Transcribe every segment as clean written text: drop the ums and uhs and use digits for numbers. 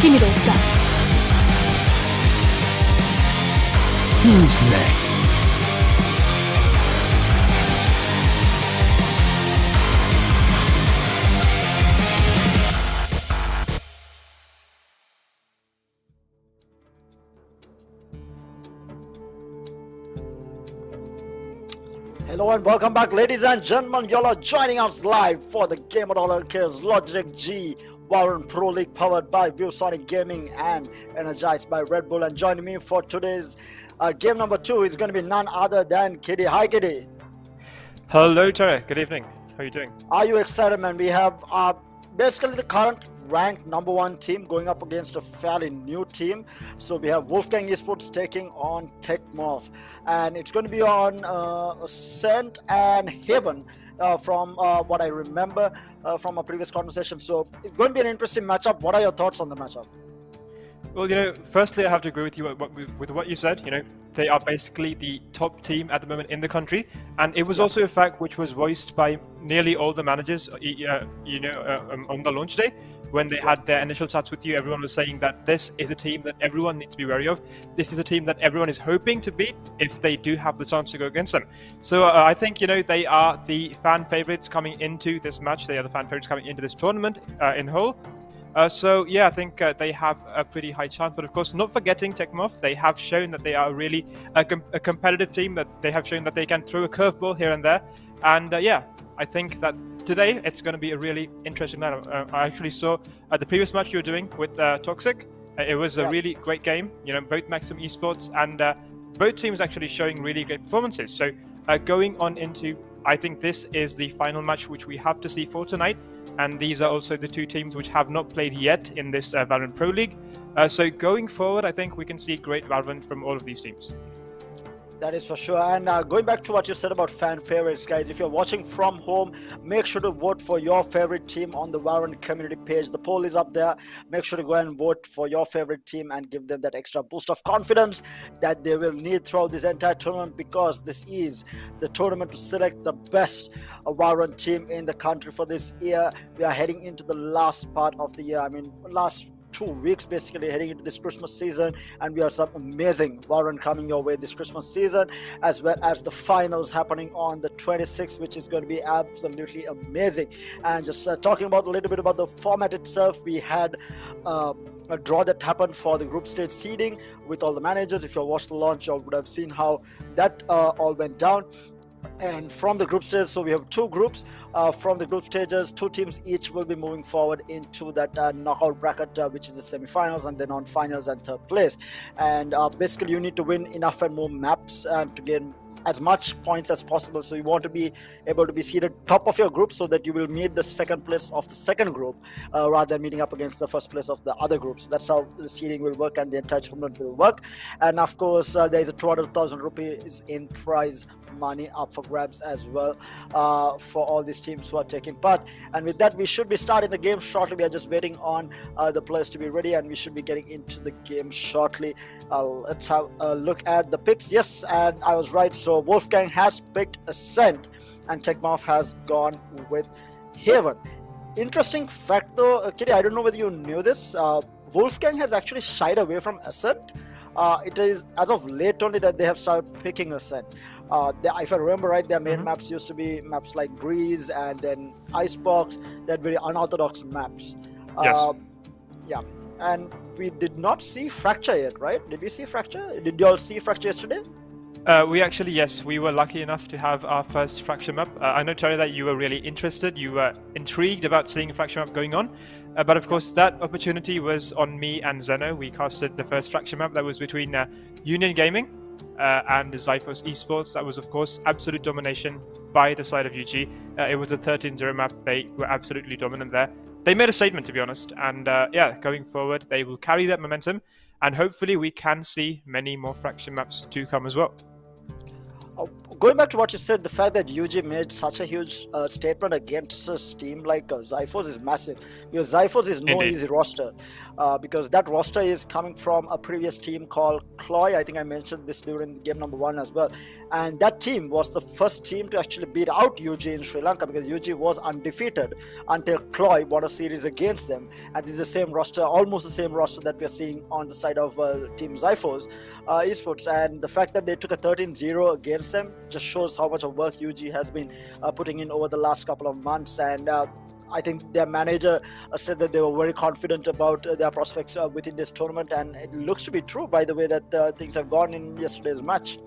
Give me those guns. Who's next? Hello and welcome back, ladies and gentlemen. Y'all are joining us live for the Gamer.LK's Logitech G Valorant Pro League, powered by Viewsonic Gaming and energized by Red Bull. And joining me for today's game number 2 is going to be none other than Kitty. Hi, Kitty. Hello, Terry. Good evening. How are you doing? Are you excited, man? We have basically the current ranked number 1 team going up against a fairly new team. So we have Wolfgang Esports taking on Tech Morph, and it's going to be on Ascent and Haven from what I remember from a previous conversation. So it's going to be an interesting matchup. What are your thoughts on the matchup? Well, firstly, I have to agree with you with what you said. They are basically the top team at the moment in the country, and it was also a fact which was voiced by nearly all the managers, on the launch day. When they had their initial chats with you, everyone was saying that this is a team that everyone needs to be wary of. This is a team that everyone is hoping to beat if they do have the chance to go against them. So I think, they are the fan favorites coming into this match. They are the fan favorites coming into this tournament in whole. So yeah, I think they have a pretty high chance. But of course, not forgetting Tech Morph, they have shown that they are really a competitive team, that they have shown that they can throw a curveball here and there. And yeah, I think that today it's going to be a really interesting night. I actually saw the previous match you were doing with Toxic. It was a really great game. Both Maxim Esports and both teams actually showing really great performances. So going on into, I think this is the final match which we have to see for tonight. And these are also the 2 teams which have not played yet in this Valorant Pro League. So going forward, I think we can see great Valorant from all of these teams. That is for sure. And going back to what you said about fan favorites, guys, if you're watching from home, make sure to vote for your favorite team on the Valorant community page. The poll is up there. Make sure to go and vote for your favorite team and give them that extra boost of confidence that they will need throughout this entire tournament, because this is the tournament to select the best Valorant team in the country for this year. We are heading into the last part of the year. Last 2 weeks basically heading into this Christmas season, and we have some amazing Valorant coming your way this Christmas season, as well as the finals happening on the 26th, which is going to be absolutely amazing. And just talking about a little bit about the format itself, we had a draw that happened for the group stage seeding with all the managers. If you watched the launch, you would have seen how that all went down. And from the group stage, so we have 2 groups. From the group stages, 2 teams each will be moving forward into that knockout bracket, which is the semi-finals, and then on finals and 3rd place. And basically you need to win enough and more maps to gain as much points as possible. So you want to be able to be seated top of your group so that you will meet the 2nd place of the 2nd group rather than meeting up against the 1st place of the other groups. That's how the seeding will work and the entire tournament will work. And of course, there is a 200,000 rupees in prize money up for grabs as well for all these teams who are taking part. And with that, we should be starting the game shortly. We are just waiting on the players to be ready, and we should be getting into the game shortly. Let's have a look at the picks. Yes, and I was right. So Wolfgang has picked Ascent and Tech Morph has gone with Haven. Interesting fact though, Kitty, I don't know whether you knew this. Wolfgang has actually shied away from Ascent. It is as of late only that they have started picking Ascent. If I remember right, their main maps used to be maps like Breeze and then Icebox. They're very unorthodox maps. Yes. Yeah. And we did not see Fracture yet, right? Did we see Fracture? Did you all see Fracture yesterday? We actually, yes, we were lucky enough to have our first Fracture map. I know, Terry, that you were really interested. You were intrigued about seeing a Fracture map going on. But of course, that opportunity was on me and Zeno. We casted the first Fracture map that was between Union Gaming and Zyphos Esports. That was, of course, absolute domination by the side of UG. It was a 13-0 map. They were absolutely dominant there. They made a statement, to be honest. And yeah, going forward, they will carry that momentum. And hopefully we can see many more Fracture maps to come as well. Going back to what you said, the fact that UG made such a huge statement against a team like Zyphos is massive, because Zyphos is no Indeed. easy roster, because that roster is coming from a previous team called Cloy. I think I mentioned this during game number 1 as well, and that team was the first team to actually beat out UG in Sri Lanka, because UG was undefeated until Cloy won a series against them, and this is the same roster, almost the same roster that we are seeing on the side of Team Zyphos Esports. And the fact that they took a 13-0 against them just shows how much of work UG has been putting in over the last couple of months. And I think their manager said that they were very confident about their prospects within this tournament, and it looks to be true by the way that things have gone in yesterday's match.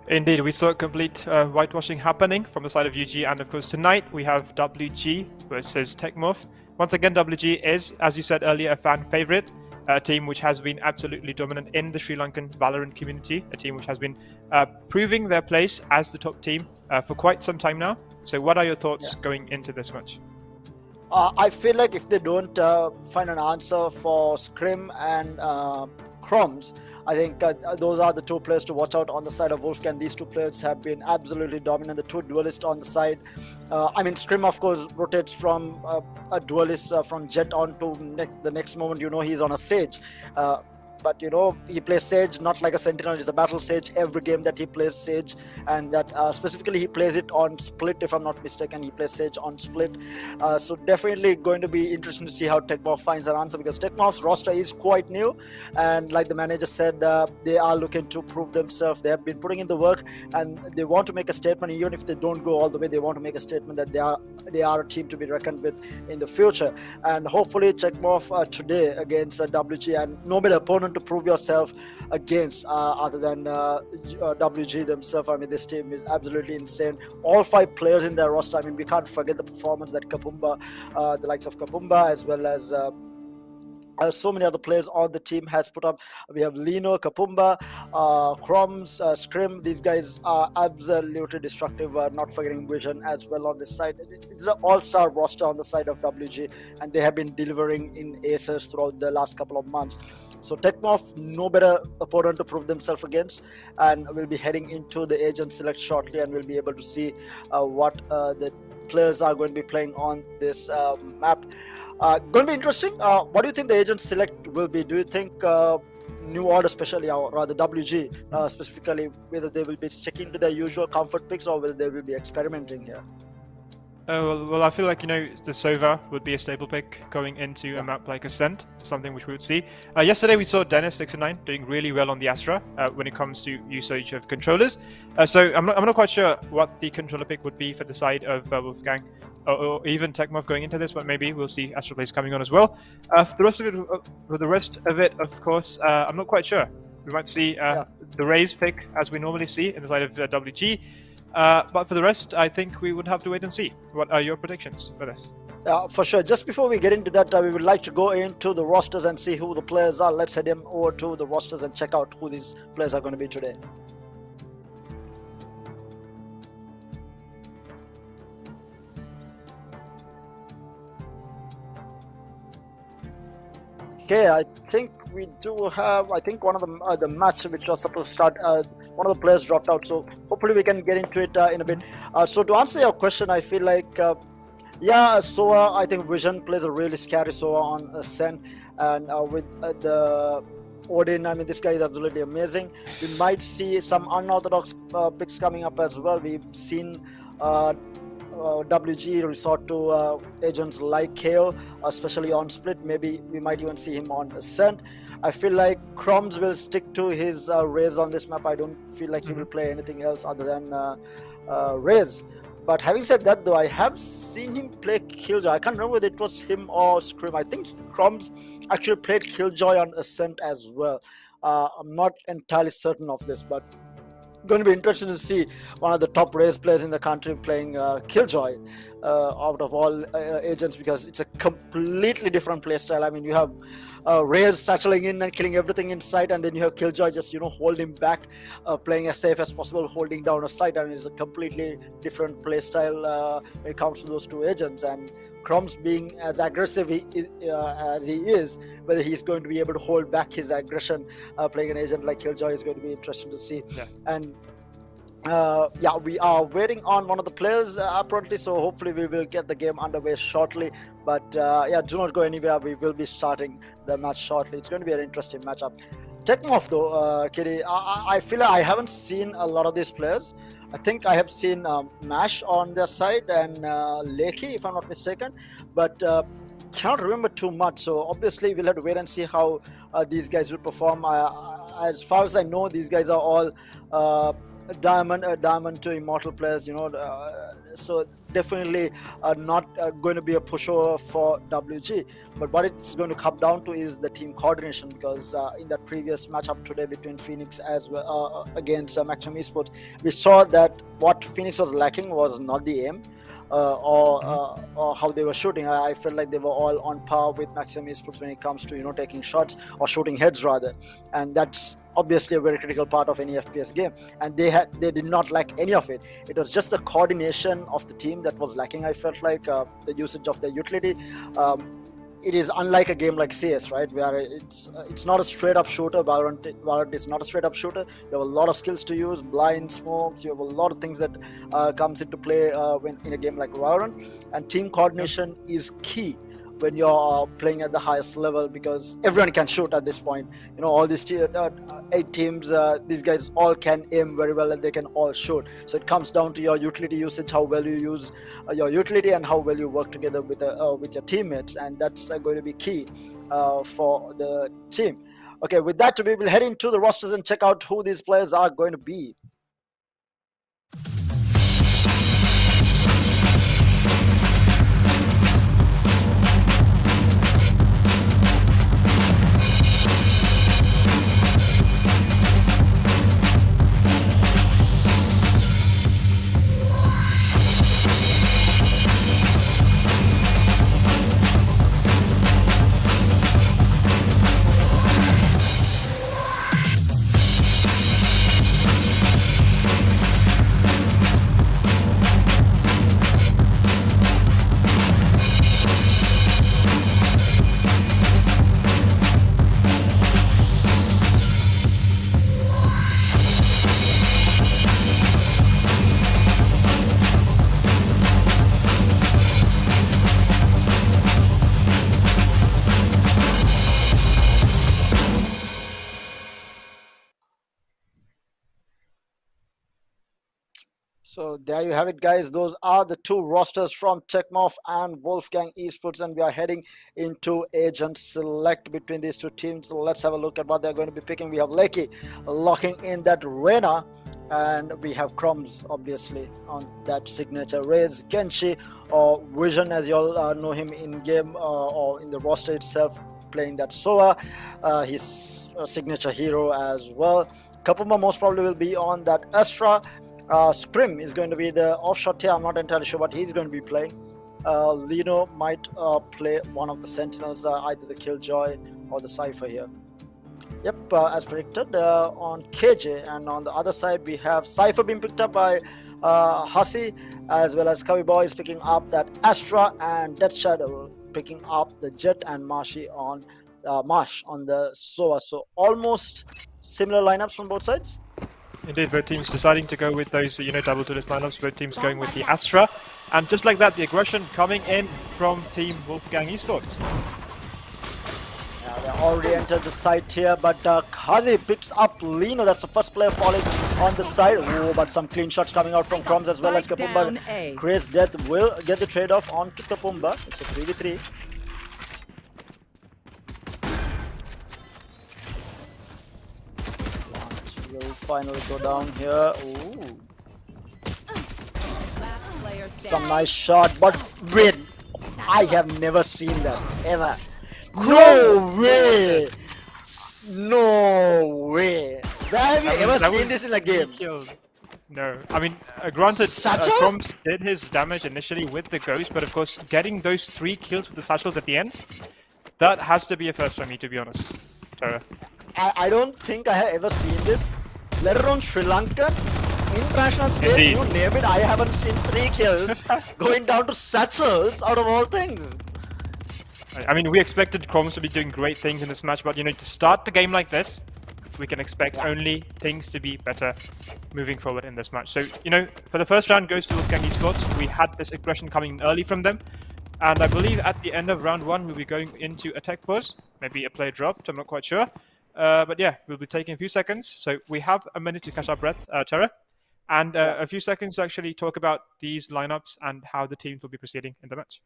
Indeed, we saw a complete whitewashing happening from the side of UG, and of course tonight we have WG versus Tech Morph. Once again, WG is, as you said earlier, a fan favorite. A team which has been absolutely dominant in the Sri Lankan Valorant community, a team which has been proving their place as the top team for quite some time now. So what are your thoughts going into this match? I feel like if they don't find an answer for Scrim and Chroms, I think those are the two players to watch out on the side of Wolfgang. These two players have been absolutely dominant, the two duelists on the side. I mean, Scrim, of course, rotates from a duelist from Jet on to the next moment, you know, he's on a Sage. But you know, he plays Sage not like a Sentinel, he's a battle Sage every game that he plays Sage, and that specifically he plays it on Split, if I'm not mistaken. He plays Sage on Split. So definitely going to be interesting to see how Tech Morph finds an answer, because Tech Morph's roster is quite new, and like the manager said, they are looking to prove themselves. They have been putting in the work, and they want to make a statement. Even if they don't go all the way, they want to make a statement that they are a team to be reckoned with in the future. And hopefully Tech Morph today against WG, and no better opponent to prove yourself against other than WG themselves. I mean, this team is absolutely insane. All 5 players in their roster. I mean, we can't forget the performance that Kapumba, the likes of Kapumba, as well as so many other players on the team has put up. We have Lino, Kapumba, Chroms, Scrim. These guys are absolutely destructive. Not forgetting Vision as well on this side. It's an all-star roster on the side of WG, and they have been delivering in aces throughout the last couple of months. So Tech Morph, no better opponent to prove themselves against, and we'll be heading into the agent select shortly, and we'll be able to see what the players are going to be playing on this map. Going to be interesting. What do you think the agent select will be? Do you think New Order, especially, or rather WG specifically, whether they will be sticking to their usual comfort picks or whether they will be experimenting here? Well, I feel like, you know, the Sova would be a staple pick going into a map like Ascent, something which we would see. Yesterday we saw Dennis609 doing really well on the Astra when it comes to usage of controllers. So I'm not quite sure what the controller pick would be for the side of Wolfgang or even Tech Morph going into this, but maybe we'll see Astra Blaze coming on as well. For the rest of it, of course, I'm not quite sure. We might see the Raze pick as we normally see in the side of WG. But for the rest, I think we would have to wait and see. What are your predictions for this? For sure. Just before we get into that, we would like to go into the rosters and see who the players are. Let's head over to the rosters and check out who these players are going to be today. Okay, I think we do have, I think one of the match which was supposed to start, one of the players dropped out, so hopefully we can get into it in a bit. So to answer your question, I feel like, yeah, Soa, I think Vision plays a really scary Soa on Ascent, and with the Odin, I mean, this guy is absolutely amazing. We might see some unorthodox picks coming up as well. We've seen WG resort to agents like KO, especially on Split. Maybe we might even see him on Ascent. I feel like Chroms will stick to his Raze on this map. I don't feel like he will play anything else other than Raze. But having said that, though, I have seen him play Killjoy. I can't remember whether it was him or Scrim. I think Chroms actually played Killjoy on Ascent as well. I'm not entirely certain of this, but going to be interesting to see one of the top Raze players in the country playing Killjoy out of all agents, because it's a completely different playstyle. I mean, you have Raze satcheling in and killing everything in sight, and then you have Killjoy just, you know, holding back, playing as safe as possible, holding down a site. I mean, it's a completely different playstyle when it comes to those two agents. And Chroms being as aggressive as he is, whether he's going to be able to hold back his aggression playing an agent like Killjoy is going to be interesting to see. Yeah. And Yeah, we are waiting on one of the players apparently, so hopefully we will get the game underway shortly. But yeah, do not go anywhere. We will be starting the match shortly. It's going to be an interesting matchup. Tech Morph though, Kitty, I feel like I haven't seen a lot of these players. I think I have seen Mash on their side and Lakey, if I'm not mistaken, but cannot remember too much. So obviously we'll have to wait and see how these guys will perform. As far as I know, these guys are all diamond to immortal players, you know, so definitely not going to be a pushover for WG. But what it's going to come down to is the team coordination, because in that previous matchup today between Phoenix as well against Maximum Esports, we saw that what Phoenix was lacking was not the aim or how they were shooting. I felt like they were all on par with Maximum Esports when it comes to, you know, taking shots or shooting heads rather, and that's obviously a very critical part of any FPS game, and they did not lack any of it. It was just the coordination of the team that was lacking. I felt like the usage of the utility. It is unlike a game like CS, right, where it's not a straight up shooter. Valorant is not a straight up shooter. You have a lot of skills to use, blind smokes. You have a lot of things that comes into play when in a game like Valorant, and team coordination is key when you're playing at the highest level, because everyone can shoot at this point. You know, all these 8 teams, these guys all can aim very well and they can all shoot. So it comes down to your utility usage, how well you use your utility, and how well you work together with your teammates, and that's going to be key for the team. Okay, with that, we will head into the rosters and check out who these players are going to be. So there you have it, guys. Those are the 2 rosters from Tech Morph and Wolfgang Esports, and we are heading into agent select between these 2 teams. So let's have a look at what they're going to be picking. We have Lakey locking in that Reyna, and we have Crumbs obviously on that signature Raze, Kenshi or Vision as you all know him in game or in the roster itself, playing that Soa, his signature hero as well. Kapuma most probably will be on that Astra. Scrim is going to be the offshot here. I'm not entirely sure what he's going to be playing. Lino might play one of the Sentinels, either the Killjoy or the Cypher here. Yep, as predicted on KJ, and on the other side we have Cypher being picked up by Hasi, as well as Kavi Boy is picking up that Astra, and Death Shadow picking up the Jet, and Marsh on the Soa. So almost similar lineups from both sides. Indeed, both teams deciding to go with those, you know, double to list lineups. Both teams going with the Astra, and just like that, the aggression coming in from Team Wolfgang Esports. Yeah, they already entered the site here, but Kazi picks up Lino. That's the first player falling on the side. Oh, but some clean shots coming out from Crumbs as well as Kapumba. Chris Death will get the trade-off onto Kapumba. It's a 3v3. Will finally go down here. Ooh. Some nice shot, but wait, I have never seen that ever. No way! No way! Where have you ever seen this in a game? No, I mean, granted, Crumbs did his damage initially with the Ghost, but of course, getting those 3 kills with the satchels at the end, that has to be a first for me, to be honest. Tara. I don't think I have ever seen this, let alone Sri Lanka. International space, Indeed. you name it, I haven't seen 3 kills going down to satchels out of all things. I mean, we expected Crumbs to be doing great things in this match, but you know, to start the game like this, we can expect only things to be better moving forward in this match. So, for the first round goes to Wolfgang Esports. We had this aggression coming early from them. And I believe at the end of round 1, we'll be going into a tech pause. Maybe a player dropped, I'm not quite sure. But yeah, we'll be taking a few seconds. So we have a minute to catch our breath, Tara. And a few seconds to actually talk about these lineups and how the teams will be proceeding in the match.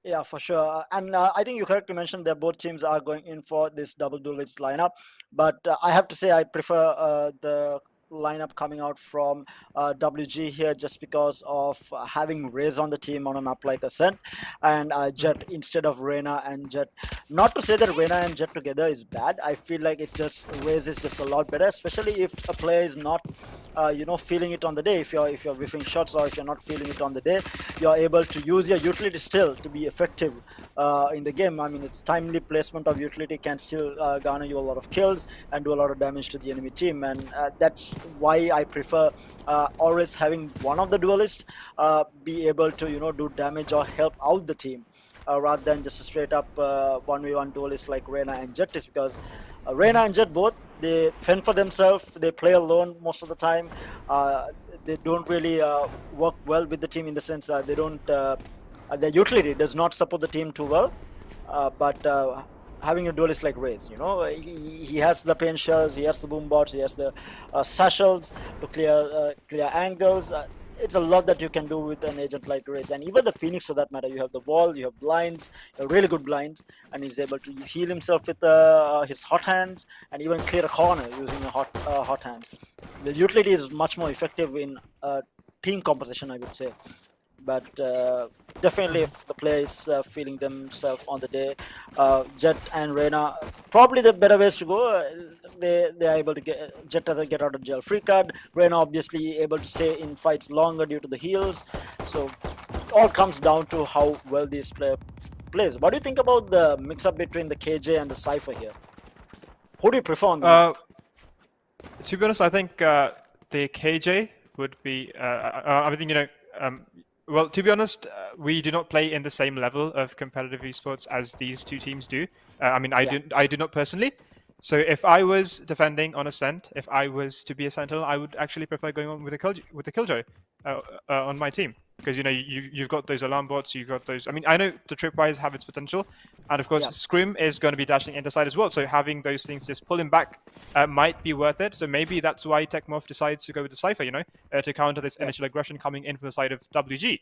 Yeah, for sure. And I think you correctly mentioned that both teams are going in for this double duelist lineup. But I have to say I prefer the lineup coming out from WG here just because of having Raze on the team on a map like Ascent and Jet instead of Reyna and Jet. Not to say that Reyna and Jet together is bad. I feel like it's just Raze is just a lot better, especially if a player is not feeling it on the day. If you're whiffing shots or if you're not feeling it on the day, you're able to use your utility still to be effective in the game. I mean, it's timely placement of utility can still garner you a lot of kills and do a lot of damage to the enemy team, and that's why I prefer always having one of the duelists be able to do damage or help out the team rather than just a straight up 1v1 duelist like Reyna and Jet is, because Reyna and Jet both, they fend for themselves, they play alone most of the time. They don't really work well with the team in the sense they don't their utility does not support the team too well, but having a duelist like Raze, he has the pain shells, he has the boom bots, he has the satchels to clear angles. It's a lot that you can do with an agent like Raze, and even the Phoenix for that matter. You have the wall, you have blinds, you have really good blinds, and he's able to heal himself with his hot hands and even clear a corner using a hot hands. The utility is much more effective in team composition, I would say. But definitely if the player is feeling themselves on the day, Jet and Reyna, probably the better ways to go. They are able to get, Jet as a get out of jail free card, Reyna obviously able to stay in fights longer due to the heals. So it all comes down to how well this player plays. What do you think about the mix-up between the KJ and the Cypher here? Who do you prefer on the map? To be honest, I think the KJ would be, I think, well, to be honest, we do not play in the same level of competitive esports as these two teams do. I do not personally. So if I was defending on Ascent, if I was to be a Sentinel, I would actually prefer going on with a Killjoy on my team, because you've got those alarm bots, you've got those. I mean, I know the tripwires have its potential, and of course Scrim is going to be dashing into side as well. So having those things just pull him back might be worth it. So maybe that's why Tech Morph decides to go with the Cypher, to counter this initial aggression coming in from the side of WG.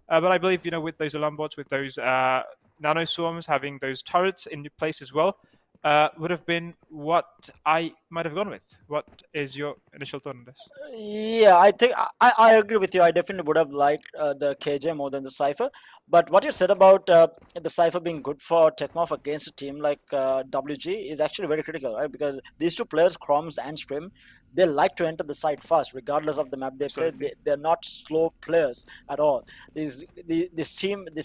But I believe with those alarm bots, with those nano swarms, having those turrets in place as well, would have been what I might have gone with. What is your initial thought on this? Yeah, I think I agree with you. I definitely would have liked the KJ more than the Cypher. But what you said about the Cypher being good for Tech Morph against a team like WG is actually very critical, right? Because these two players, Chroms and Scrim, they like to enter the site fast, regardless of the map they play. They're not slow players at all. This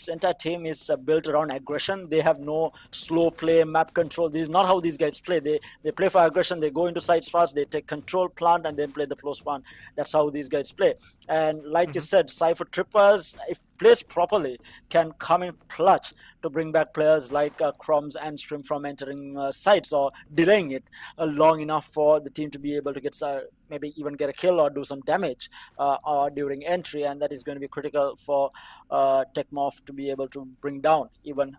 entire team is built around aggression. They have no slow play, map control. This is not how these guys play. They play for aggression. They go into sites fast. They take control, plant, and then play the close plant. That's how these guys play. And like you said, Cypher trippers, if placed properly, can come in clutch to bring back players like Chroms and Scrim from entering sites or delaying it long enough for the team to be able to get maybe even get a kill or do some damage during entry, and that is going to be critical for Tech Morph to be able to bring down even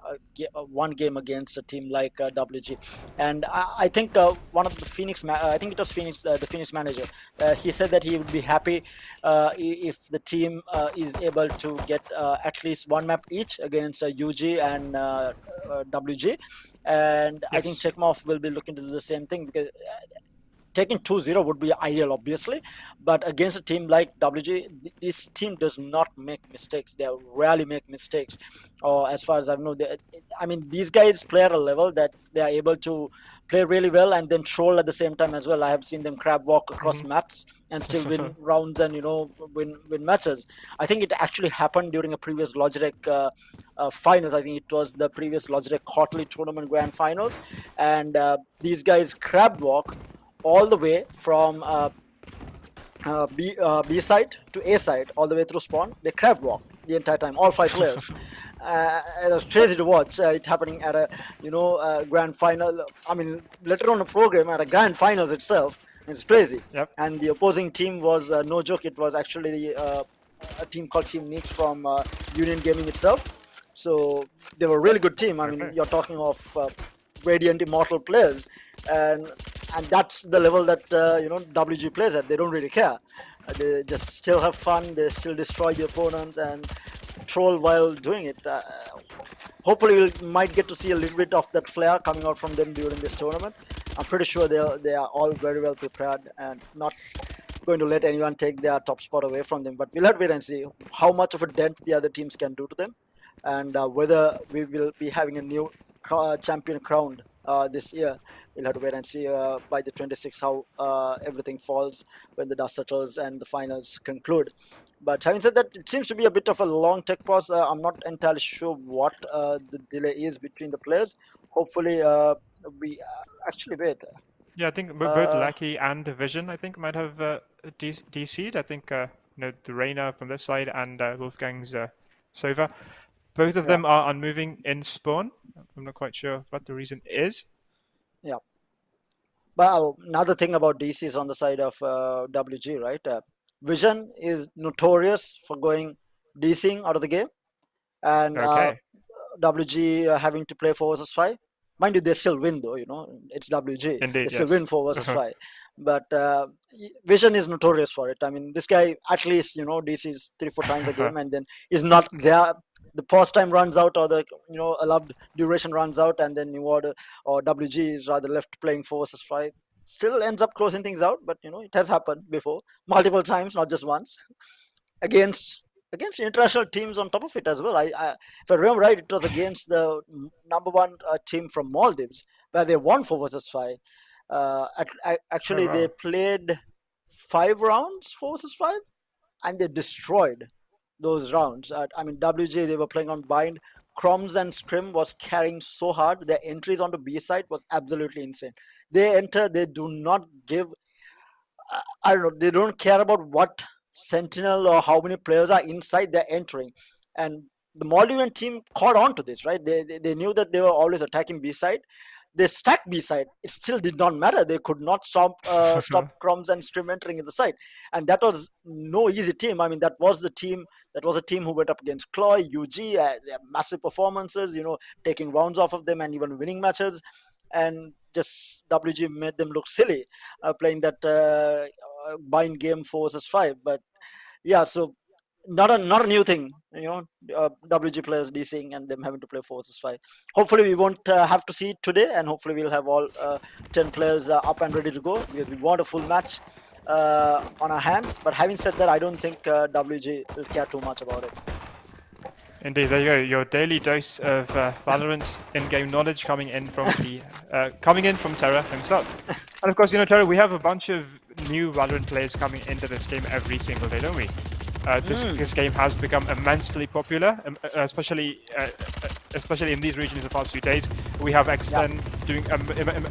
one game against a team like WG. And I think one of the Phoenix, I think it was Phoenix, the Phoenix manager, he said that he would be happy if the team is able to get at least one map each against UG and WG. And I think Tech Morph will be looking to do the same thing, because taking 2-0 would be ideal, obviously, but against a team like WG, this team does not make mistakes. They rarely make mistakes, or as far as I know, these guys play at a level that they are able to play really well and then troll at the same time as well. I have seen them crab walk across maps and still win rounds and win matches. I think it actually happened during a previous Logitech finals. I think it was the previous Logitech quarterly tournament grand finals, and these guys crab walk all the way from B side to A side, all the way through spawn. They crab walk the entire time, all 5 players. It was crazy to watch it happening at a grand final. I mean, later on the program at a grand finals itself. It's crazy. Yep. And the opposing team was no joke. It was actually a team called Team Neat from Union Gaming itself. So they were a really good team. I mean, Okay. you're talking of radiant immortal players, and that's the level that WG plays at. They don't really care. They just still have fun. They still destroy the opponents and troll while doing it. Hopefully, we might get to see a little bit of that flair coming out from them during this tournament. I'm pretty sure they are all very well prepared and not going to let anyone take their top spot away from them. But we'll have to wait and see how much of a dent the other teams can do to them, and whether we will be having a new champion crowned this year. We'll have to wait and see by the 26th how everything falls when the dust settles and the finals conclude. But having said that, it seems to be a bit of a long tech pause. I'm not entirely sure what the delay is between the players. Hopefully, we actually wait. Yeah, I think both Uh, Lackey and Vision, I think, might have DC'd. I think the Reina from this side and Wolfgang's Sova. Both of yeah, them are unmoving in spawn. I'm not quite sure what the reason is. yeah. But another thing about DC is on the side of WG, right? Vision is notorious for going DCing out of the game, and Okay, WG having to play 4 versus 5. Mind you, they still win though. It's WG. They indeed, still win yes. 4 versus 5. But Vision is notorious for it. I mean, this guy at least DCs 3 4 times a game, and then is not there. The pause time runs out, or the allowed duration runs out, and then or WG is rather left playing 4 versus 5. Still ends up closing things out, but it has happened before, multiple times, not just once, against international teams on top of it as well. If I remember right, it was against the number one team from Maldives where they won 4 versus 5. Oh Actually, they wow. played 5 rounds 4 versus 5, and they destroyed those rounds. I mean, WJ, they were playing on bind. Crumbs and Scrim was carrying so hard. Their entries onto B side was absolutely insane. They enter, they do not give, I don't know, they don't care about what sentinel or how many players are inside they're entering. And the Maldivian team caught on to this, right? They knew that they were always attacking B side. They stacked B side. It still did not matter. They could not stop Crumbs and Stream entering in the side. And that was no easy team. I mean, that was the team. That was a team who went up against Chloe, UG, their massive performances, taking rounds off of them and even winning matches. And just WG made them look silly playing that bind game 4 versus 5. But yeah, so not a new thing, WG players DCing and them having to play 4 versus 5. Hopefully, we won't have to see it today, and hopefully, we'll have all 10 players up and ready to go because we want a full match on our hands. But having said that, I don't think WG will care too much about it. Indeed, there you go. Your daily dose of Valorant in-game knowledge coming in from Terra himself. And of course, Terra, we have a bunch of new Valorant players coming into this game every single day, don't we? This game has become immensely popular, especially in these regions the past few days. We have XN doing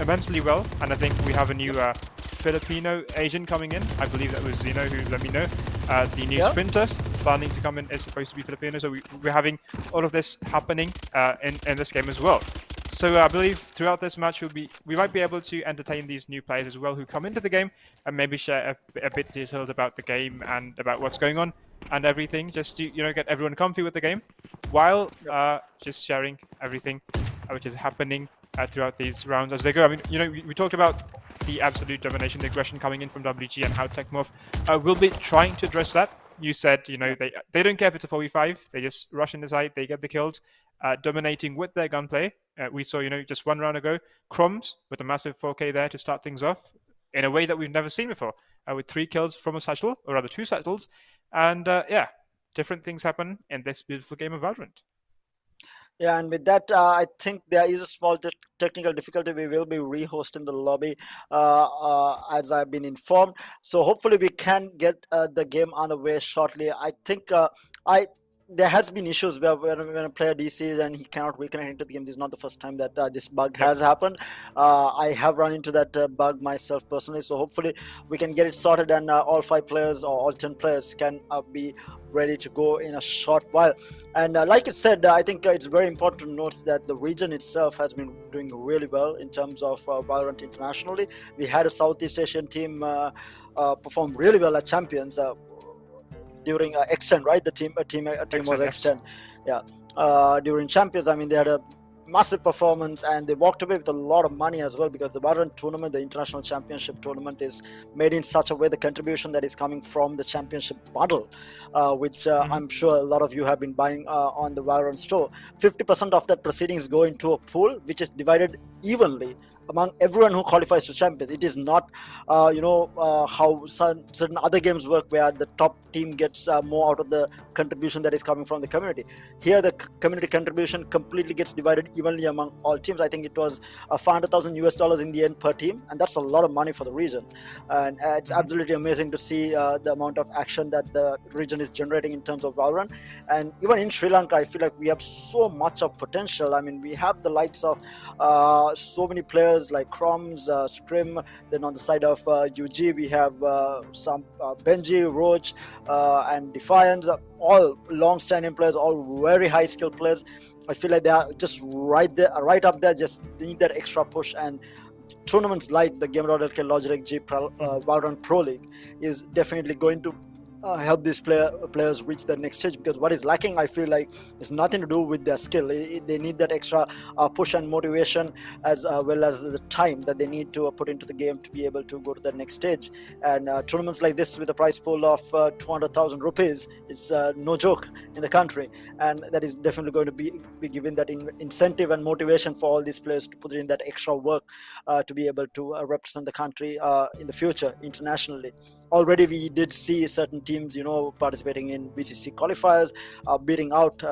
immensely well, and I think we have a new Filipino Asian coming in. I believe that was who let me know. The new sprinter planning to come in is supposed to be Filipino, so we're having all of this happening in this game as well. So I believe throughout this match we might be able to entertain these new players as well who come into the game and maybe share a bit details about the game and about what's going on and everything, just to get everyone comfy with the game, while just sharing everything which is happening throughout these rounds as they go. I mean, we talked about the absolute domination, the aggression coming in from WG and how Tech Morph will be trying to address that. You said, they don't care if it's a 4v5, they just rush in the side, they get the kills, dominating with their gunplay. We saw, just one round ago, Crumbs with a massive 4K there to start things off in a way that we've never seen before, with 3 kills from a satchel, or rather 2 satchels. And different things happen in this beautiful game of Valorant. Yeah, and with that, I think there is a small technical difficulty. We will be rehosting the lobby, as I've been informed. So hopefully we can get the game underway shortly. I think there has been issues where when a player DCs and he cannot reconnect into the game. This is not the first time that this bug has happened. I have run into that bug myself personally, so hopefully we can get it sorted, and all 5 players or all 10 players can be ready to go in a short while. And like you said, I think it's very important to note that the region itself has been doing really well in terms of Valorant internationally. We had a Southeast Asian team perform really well at Champions. During Extend, right? The team was Extend, yeah. During Champions, I mean, they had a massive performance, and they walked away with a lot of money as well, because the Valorant tournament, the international championship tournament, is made in such a way, the contribution that is coming from the championship bundle, which I'm sure a lot of you have been buying on the Valorant store. 50% of that proceedings go into a pool which is divided evenly among everyone who qualifies to champion. It is not how certain other games work, where the top team gets more out of the contribution that is coming from the community. Here the community contribution completely gets divided evenly among all teams. I think it was $500,000 in the end per team, and that's a lot of money for the region. And it's absolutely amazing to see the amount of action that the region is generating in terms of Valorant. And even in Sri Lanka, I feel like we have so much of potential. I mean, we have the likes of so many players like Crumbs, Scrim. Then on the side of UG, we have some Benji, Roach, and Defiance, all long-standing players, all very high-skill players. I feel like they are just right there, right up there. Just need that extra push, and tournaments like the Gamer.LK Logitech G Valorant Pro League is definitely going to help these players reach the next stage, because what is lacking, I feel like, is nothing to do with their skill. They need that extra push and motivation, as well as the time that they need to put into the game to be able to go to the next stage. And tournaments like this with a prize pool of 200,000 rupees is no joke in the country, and that is definitely going to be given that incentive and motivation for all these players to put in that extra work to be able to represent the country in the future internationally. Already we did see certain teams, participating in BCC qualifiers, beating out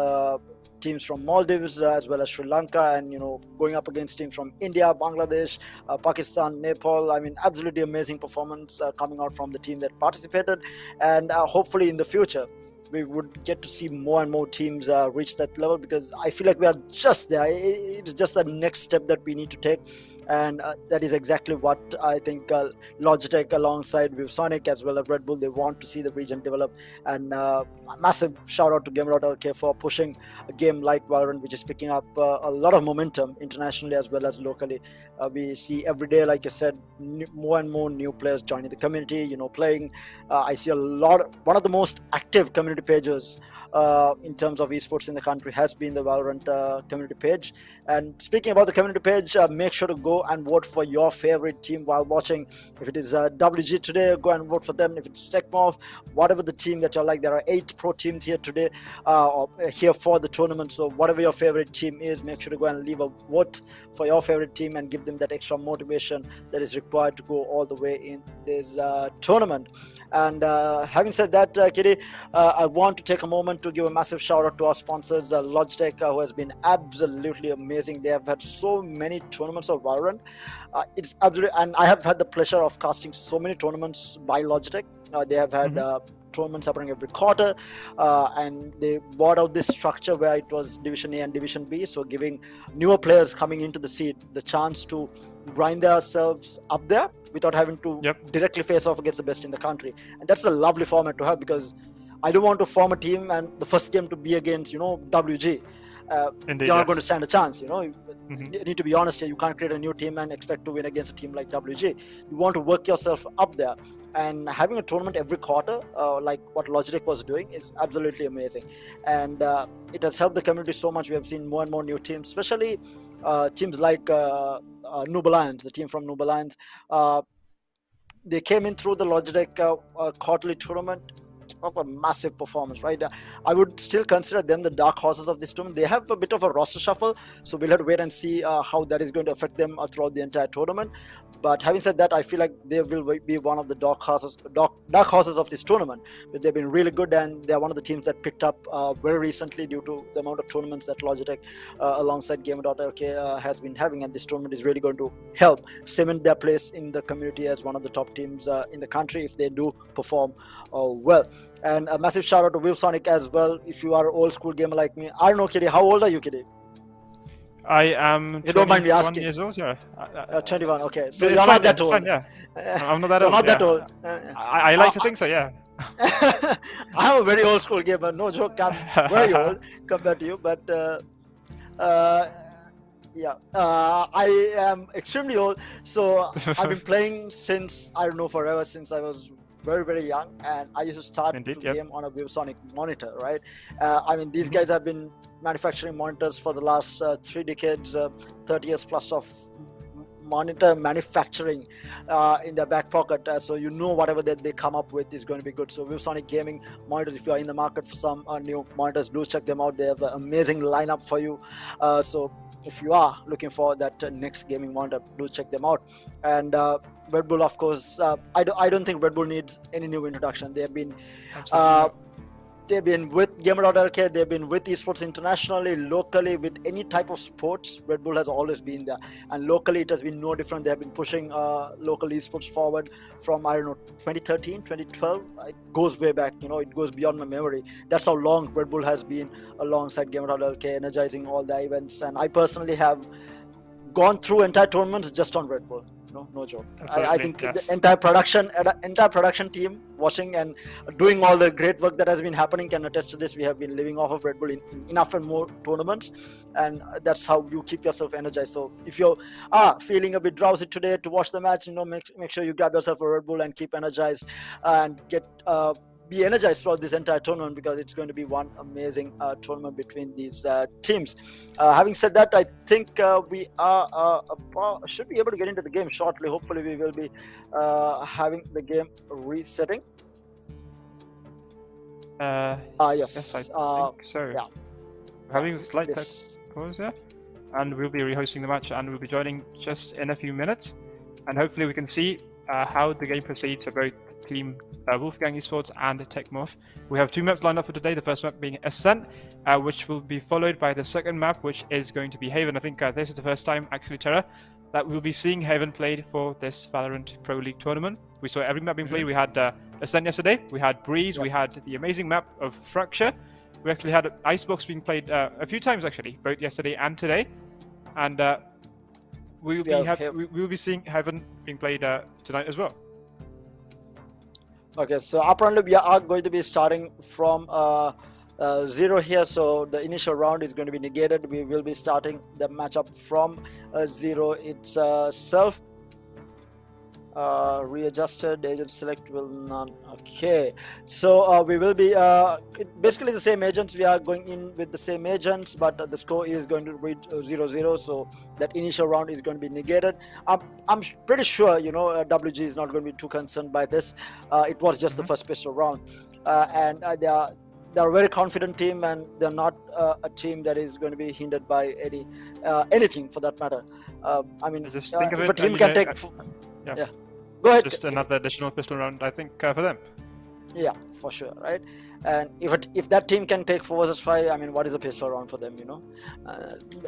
teams from Maldives as well as Sri Lanka, and going up against teams from India, Bangladesh, Pakistan, Nepal. I mean, absolutely amazing performance coming out from the team that participated, and hopefully in the future we would get to see more and more teams reach that level, because I feel like we are just there. It's just the next step that we need to take. And that is exactly what I think Logitech, alongside Viewsonic as well as Red Bull, they want to see the region develop. And a massive shout out to Gamer.LK for pushing a game like Valorant, which is picking up a lot of momentum internationally as well as locally. We see every day, like I said, more and more new players joining the community, playing. I see one of the most active community pages in terms of esports in the country has been the Valorant community page. And speaking about the community page, make sure to go and vote for your favorite team while watching. If it is WG today, go and vote for them. If it's Tech Morph, whatever the team that you like, there are 8 pro teams here today, or here for the tournament. So whatever your favorite team is, make sure to go and leave a vote for your favorite team and give them that extra motivation that is required to go all the way in this tournament. And having said that, Kitty, I want to take a moment to give a massive shout out to our sponsors, Logitech, who has been absolutely amazing. They have had so many tournaments of Valorant. It's absolutely, and I have had the pleasure of casting so many tournaments by Logitech. They have had tournaments happening every quarter, and they brought out this structure where it was Division A and Division B, so giving newer players coming into the seat the chance to grind themselves up there without having to directly face off against the best in the country. And that's a lovely format to have, because I don't want to form a team and the first game to be against WG. Indeed, you're not going to stand a chance. You need to be honest here. You can't create a new team and expect to win against a team like WG. You want to work yourself up there, and having a tournament every quarter, like what Logitech was doing, is absolutely amazing. And it has helped the community so much. We have seen more and more new teams, especially teams like Noob Alliance, the team from Noob Alliance. They came in through the Logitech quarterly tournament. Of a massive performance, right? I would still consider them the dark horses of this tournament. They have a bit of a roster shuffle, so we'll have to wait and see how that is going to affect them throughout the entire tournament. But having said that, I feel like they will be one of the dark horses of this tournament. But they've been really good, and they're one of the teams that picked up very recently due to the amount of tournaments that Logitech alongside Gamer.LK has been having. And this tournament is really going to help cement their place in the community as one of the top teams in the country if they do perform well. And a massive shout out to Viewsonic as well. If you are an old school gamer like me, I don't know, Kitty. How old are you, Kitty? I am You don't mind me 21 asking. years old, yeah. 21. Okay, so It's you're fine, not that it's old. fine, yeah. I'm not that You're old. not that yeah. old. I like to think so, yeah. I'm a very old school gamer. No joke. I'm very old compared to you, but yeah, I am extremely old. So I've been playing since, I don't know, forever, since I was very young, and I used to start Indeed, to yep. game on a Viewsonic monitor, right? I mean, these guys have been manufacturing monitors for the last 3 decades, 30 years plus of monitor manufacturing in their back pocket, so you know whatever that they come up with is going to be good. So Viewsonic Gaming monitors, if you are in the market for some new monitors, do check them out. They have an amazing lineup for you. So if you are looking for that next gaming monitor, do check them out. And Red Bull, of course, I don't think Red Bull needs any new introduction. They have been they've been with Gamer.LK, they've been with Esports internationally, locally, with any type of sports. Red Bull has always been there, and locally it has been no different. They have been pushing local esports forward from, I don't know, 2013, 2012. It goes way back, you know, it goes beyond my memory. That's how long Red Bull has been alongside Gamer.LK, energizing all the events. And I personally have gone through entire tournaments just on Red Bull. No joke. I think yes. the entire production team watching and doing all the great work that has been happening can attest to this. We have been living off of Red Bull in enough and more tournaments, and that's how you keep yourself energized. So if you're feeling a bit drowsy today to watch the match, you know, make sure you grab yourself a Red Bull and keep energized and get be energized throughout this entire tournament, because it's going to be one amazing tournament between these teams. Having said that, I think we are should be able to get into the game shortly. Hopefully we will be having the game resetting. Yes, Yes, I think so. yeah. We're having a slight Yes. tech pause here, and we'll be rehosting the match, and we'll be joining just in a few minutes, and hopefully we can see how the game proceeds for both Team Wolfgang Esports and Tech Morph. We have 2 maps lined up for today, the first map being Ascent, which will be followed by the second map, which is going to be Haven. I think this is the first time, actually, Terra, that we'll be seeing Haven played for this Valorant Pro League tournament. We saw every map being played. We had Ascent yesterday, we had Breeze, we had the amazing map of Fracture. We actually had Icebox being played a few times, actually, both yesterday and today. And we'll be seeing Haven being played tonight as well. Okay, so apparently we are going to be starting from 0 here, so the initial round is going to be negated. We will be starting the matchup from 0 itself. Readjusted, agent select will not. Okay, so we will be basically the same agents. We are going in with the same agents, but the score is going to read 0-0, so that initial round is going to be negated. I'm pretty sure, you know, WG is not going to be too concerned by this. It was just the first pistol round, and they're a very confident team, and they're not a team that is going to be hindered by anything for that matter. I mean, Just think of if it, a team can take yeah. Go ahead. Just another additional pistol round, I think, for them. Yeah, for sure, right? And if that team can take 4 versus 5, I mean, what is a pistol round for them, you know?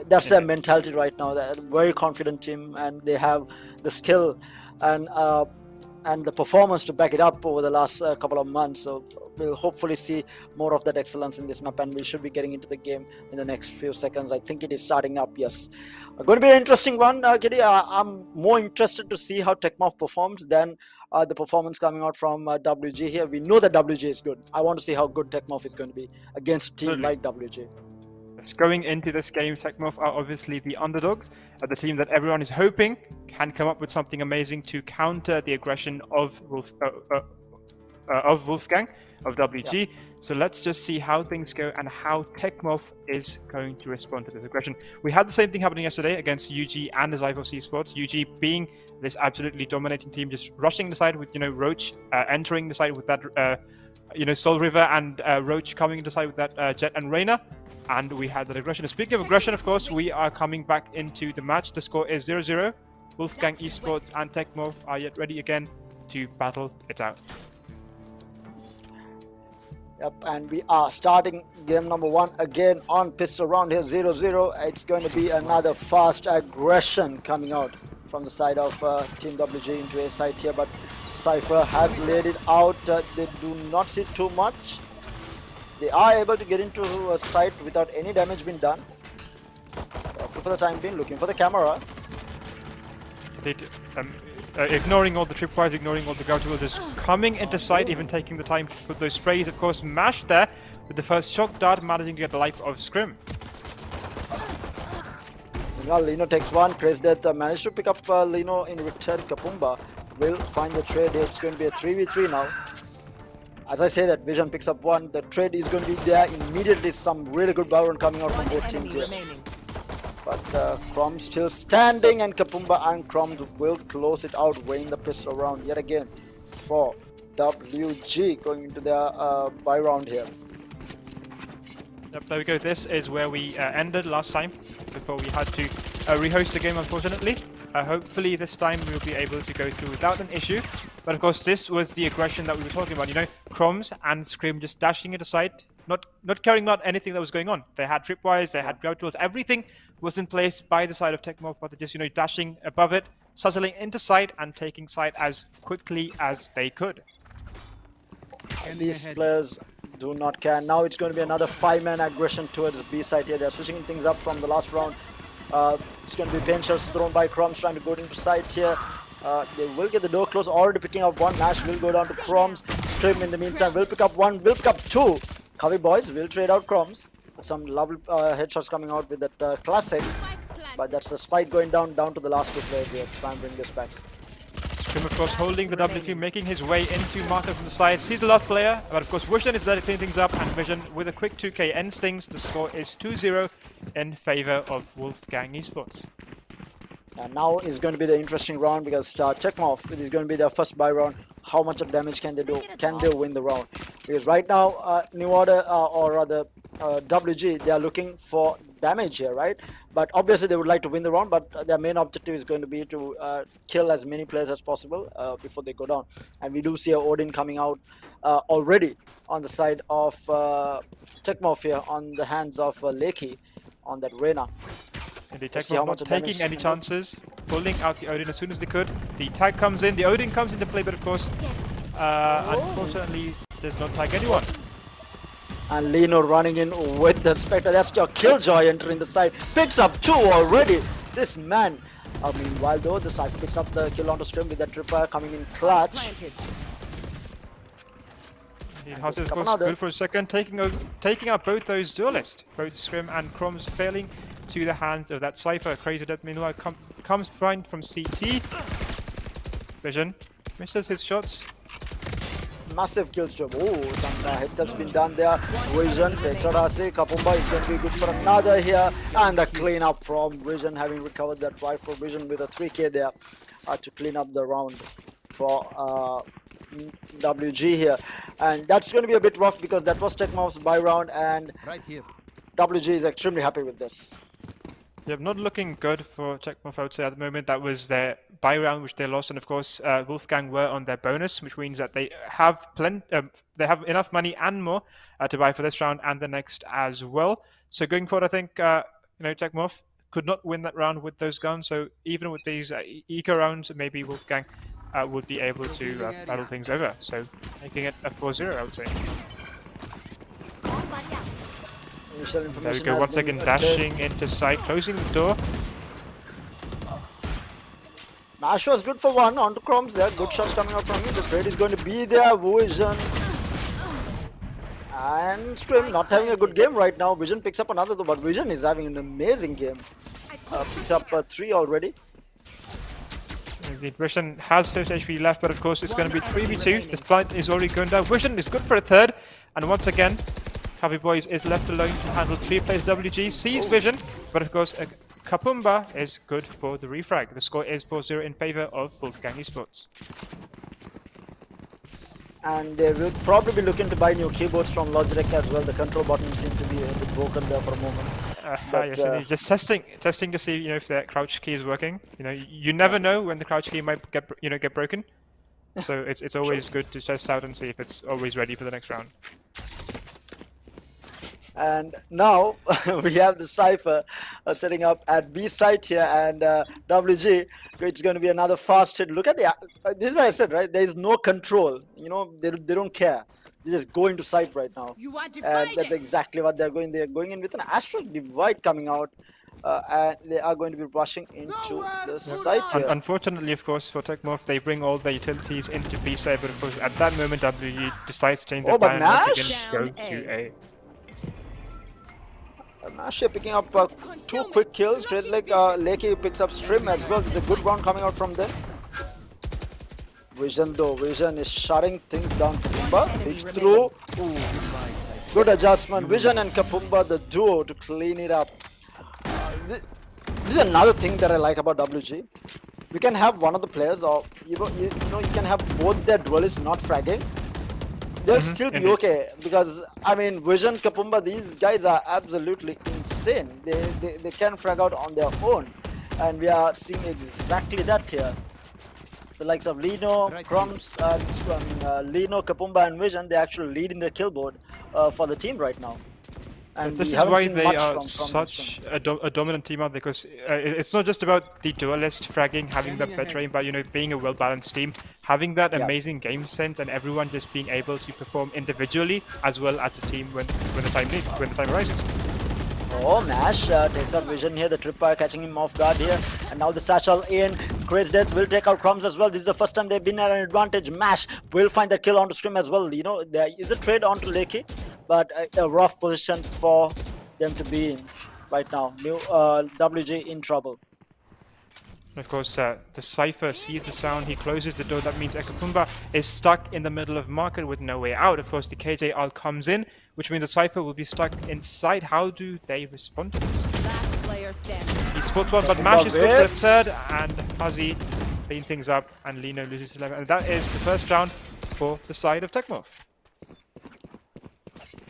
That's their mentality right now. They're a very confident team, and they have the skill and the performance to back it up over the last couple of months. So we'll hopefully see more of that excellence in this map, and we should be getting into the game in the next few seconds. I think it is starting up. Yes, going to be an interesting one, Kitty. I'm more interested to see how Tech Morph performs than the performance coming out from WG here. We know that WG is good. I want to see how good Tech Morph is going to be against a team like WG. Going into this game, Tech Morph are obviously the underdogs, the team that everyone is hoping can come up with something amazing to counter the aggression of Wolfgang, of WG. Yeah. So let's just see how things go and how Tech Morph is going to respond to this aggression. We had the same thing happening yesterday against UG and Zyphos Esports. UG being this absolutely dominating team, just rushing the side with, you know, Roach entering the side with that, you know, Soul River, and Roach coming into side with that Jet and Reyna. And we had that aggression. Speaking of aggression, of course, we are coming back into the match. The score is 0-0. Wolfgang Esports and Tech Morph are yet ready again to battle it out. Yep, and we are starting game number 1 again on pistol round here, 0-0. It's going to be another fast aggression coming out from the side of Team WG into a side here, but Cypher has laid it out. They do not see too much. They are able to get into a site without any damage being done. For the time being, looking for the camera. They ignoring all the tripwires, ignoring all the go tools, just coming into sight, even taking the time to put those sprays. Of course, Mash there with the first shock dart, managing to get the life of Scrim. Meanwhile, Lino takes one. Crazy Death managed to pick up Lino in return. Kapumba will find the trade. It's going to be a 3v3 now. As I say that, Vision picks up one. The trade is going to be there immediately. Some really good Valorant coming out from both teams here. But Crom still standing, and Kapumba and Crom will close it out, weighing the pistol round yet again for WG going into their buy round here. Yep, there we go. This is where we ended last time before we had to rehost the game, unfortunately. Hopefully this time we'll be able to go through without an issue. But of course, this was the aggression that we were talking about. You know, Chroms and Scrim just dashing it aside, not caring about anything that was going on. They had tripwires, they had ground tools, everything was in place by the side of Tech Morph, but they're just, you know, dashing above it, shuttling into sight and taking sight as quickly as they could. And these players do not care. Now it's going to be another 5-man aggression towards B side here. They're switching things up from the last round. It's going to be pain shots thrown by Chroms trying to go into sight here. They will get the door closed, already picking up one. Nash will go down to Chroms. Scrim in the meantime will pick up one, will pick up two. Kavi boys will trade out Chroms. Some lovely headshots coming out with that classic. But that's the spike going down to the last two players here to try and bring this back. Scrim, of course, holding the WQ, making his way into Marker from the side. Sees the last player, but of course, Vision is there to clean things up, and Vision with a quick 2k ends things. The score is 2-0 in favor of Wolfgang Esports. And now is going to be the interesting round because Tech Morph is going to be their first buy round. How much of damage can they do? Can they win the round? Because right now, New Order or rather WG, they are looking for damage here, right? But obviously they would like to win the round, but their main objective is going to be to kill as many players as possible before they go down. And we do see a Odin coming out already on the side of Tech Morph here, on the hands of Lakey on that Reyna. The Tech Morph not taking any chances, pulling out the Odin as soon as they could. The tag comes in, the Odin comes into play, but of course, unfortunately, does not tag anyone. And Lino running in with the Spectre. That's your Killjoy entering the side. Picks up two already. This man. Meanwhile, though, the Cypher picks up the kill onto Scrim with that tripper coming in clutch. Has of course good for a second, taking out both those duelists. Both Scrim and Chroms failing to the hands of that Cypher. Crazy Death meanwhile comes behind from CT. Vision misses his shots. Massive kill streak. Oh, some head taps been done there. Vision takes out Ase. Kapumba is going to be good for another here. And the cleanup from Vision, having recovered that rifle. Vision with a 3k there to clean up the round for WG here. And that's going to be a bit rough because that was Tech Morph's buy round, and Right here. WG is extremely happy with this. Yeah, not looking good for Tech Morph, I would say, at the moment. That was their buy round, which they lost, and of course, Wolfgang were on their bonus, which means that they have they have enough money and more to buy for this round and the next as well. So going forward, I think Tech Morph could not win that round with those guns. So even with these eco rounds, maybe Wolfgang would be able to battle things over. So making it a 4-0, I would say. There we go, once again dashing into sight, closing the door. Nash was good for one onto Chroms there. Good shots coming out from him. The trade is going to be there. Vision and Scrim not having a good game right now. Vision picks up another though, but Vision is having an amazing game. Picks up 3 already. The Vision has 50 HP left, but of course it's going to be 3v2. This blind is already going down. Vision is good for a third, and once again, Kavi Boys is left alone to handle 3 players. WG sees Vision, but of course Kapumba is good for the refrag. The score is 4-0 in favor of Wolfgang Esports. And they will probably be looking to buy new keyboards from Logitech as well. The control button seemed to be a bit broken there for a moment. Yes, indeed. Just testing to see if the crouch key is working. You never know when the crouch key might get broken. So it's always good to test out and see if it's always ready for the next round. And now we have the Cypher setting up at B site here, and WG, it's going to be another fast hit. Look at the, this is what I said, right? There is no control. You know, they don't care. They just go into sight right now. You are And that's divided. exactly what they're going. They're going in with an Astral Divide coming out. And they are going to be rushing into the site here. Unfortunately, of course, for Tech Morph, they bring all the utilities into B side, but of course, at that moment, WE decides to change their Oh, but plan and once Nash? again go Down to A. A. Masha picking up 2 quick kills. Lakey picks up Strim as well. There's a good round coming out from them. Vision though, Vision is shutting things down. Kapumba peeks through. Ooh, good adjustment. Vision and Kapumba, the duo, to clean it up. This is another thing that I like about WG. You can have one of the players, or you can have both their duelists not fragging. They'll still be okay, because I mean Vision, Kapumba, these guys are absolutely insane. They can frag out on their own, and we are seeing exactly that here. The likes of Lino, Crumbs, Lino, Kapumba, and Vision, they actually lead in the kill board for the team right now. And This we is haven't why seen they much are from such a dominant team out, because it's not just about the duelist fragging, having that better aim, but being a well-balanced team, having that amazing game sense, and everyone just being able to perform individually as well as a team when the time arises. Oh, Mash takes out Vision here. The Tripwire catching him off guard here. And now the Satchel in. Crazy Death will take out Crumbs as well. This is the first time they've been at an advantage. Mash will find the kill onto Scrim as well. There is a trade onto Lakey, but a rough position for them to be in right now. WG in trouble. Of course, the Cypher sees the sound, he closes the door. That means Ekapumba is stuck in the middle of market with no way out. Of course, the KJ ult comes in, which means the Cypher will be stuck inside. How do they respond to this? Last player standing. He spots one, but Mash is good for the third, and Fuzzy clean things up, and Lino loses 11. And that is the first round for the side of Tech Morph.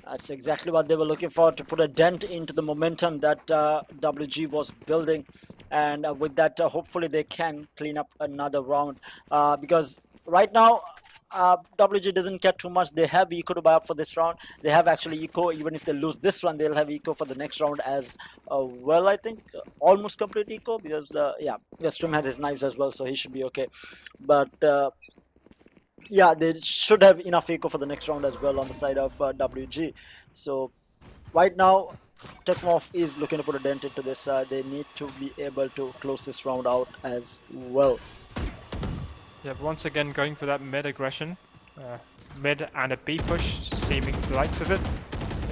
That's exactly what they were looking for, to put a dent into the momentum that WG was building. And with that, hopefully they can clean up another round. Because right now, WG doesn't care too much. They have eco to buy up for this round. They have actually eco. Even if they lose this one, they'll have eco for the next round as well, I think. Almost complete eco, because, Strim has his knives as well, so he should be okay. But... yeah, they should have enough eco for the next round as well on the side of WG. So right now, Tech Morph is looking to put a dent into this. They need to be able to close this round out as well. Yeah, once again going for that mid aggression. Mid and a B push, seeming the likes of it.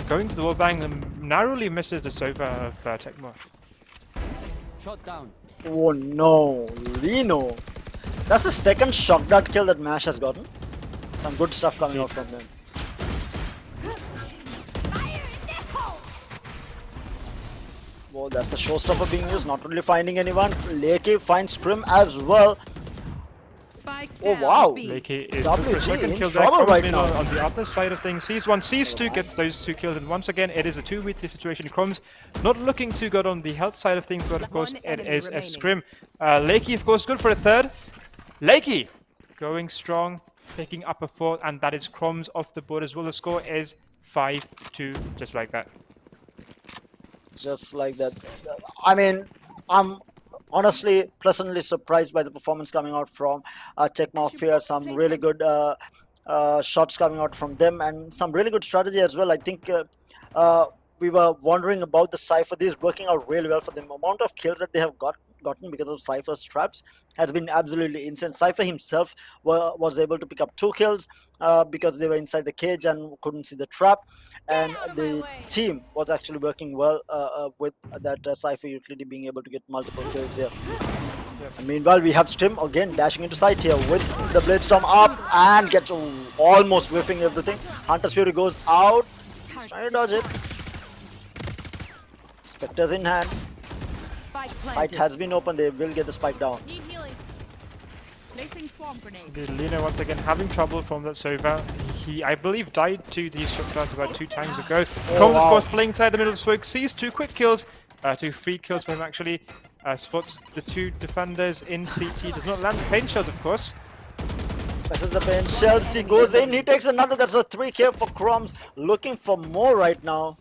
Going for the wall bang and narrowly misses the Sova of Tech Morph. Shot down. Oh no, Lino. That's the second shock dart kill that Mash has gotten. Some good stuff coming out from them. Well, that's the showstopper being used, not really finding anyone. Lakey finds Scrim as well. Spike Oh down wow. B. Lakey is good for a WG second in kill there. trouble Comes right in now. on the other side of things. Sees one, sees two, gets those two killed, and once again it is a 2v3 situation. Crumbs not looking too good on the health side of things, but of course One it enemy is a remaining. scrim. Lakey, of course, good for a third. Lakey going strong, picking up a fourth, and that is Crumbs off the board as well. The score is 5-2, just like that. Just like that. I mean, I'm honestly pleasantly surprised by the performance coming out from Tech Morph here. Some really good shots coming out from them, and some really good strategy as well. I think we were wondering about the Cypher. This is working out really well for them. Amount of kills that they have gotten because of Cypher's traps has been absolutely insane. Cypher himself was able to pick up 2 kills because they were inside the cage and couldn't see the trap, and the team was actually working well with that Cypher utility being able to get multiple kills here. And meanwhile, we have Strim again dashing into sight here with the Blade Storm up and gets almost whiffing everything. Hunter's Fury goes out. He's trying to dodge it. Spectre's in hand. Spike Sight planted. has been open. They will get the spike down. Need healing. Placing swamp grenade. Lino once again having trouble from that Sova. He, I believe, died to these shock darts about 2 times ago. Crumbs, of course, playing inside the middle of the smoke, sees 2 quick kills, 2 free kills from him actually. Spots the 2 defenders in CT, does not land the pain shield, of course. This is the pain. Chelsea goes in. He takes another. That's a 3K for Crumbs. Looking for more right now.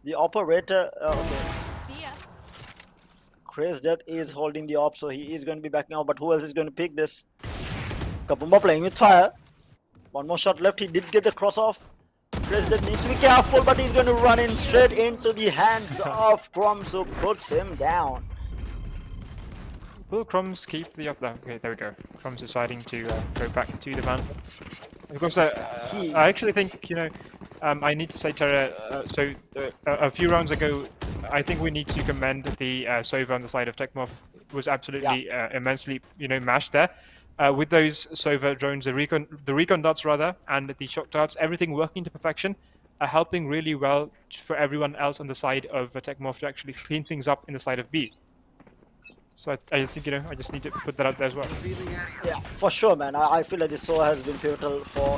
The operator, okay. See ya. Crazy Death is holding the op, so he is going to be backing out. But who else is going to pick this? Kapumba playing with fire. One more shot left. He did get the cross off. Crazy Death needs to be careful, but he's going to run in straight into the hands of Crumbs, who puts him down. Will Crumbs keep the up there? Okay, there we go. Crumbs deciding to go back to the van. Of course, I actually think, you know, I need to say, Tara, a few rounds ago, I think we need to commend the Sova on the side of Tech Morph. Was absolutely immensely, you know, mashed there. With those Sova drones, the recon dots rather, and the shock darts, everything working to perfection, are helping really well for everyone else on the side of Tech Morph to actually clean things up in the side of B. So I just think, you know, I just need to put that out there as well. Yeah, for sure, man. I feel like this SOA has been pivotal for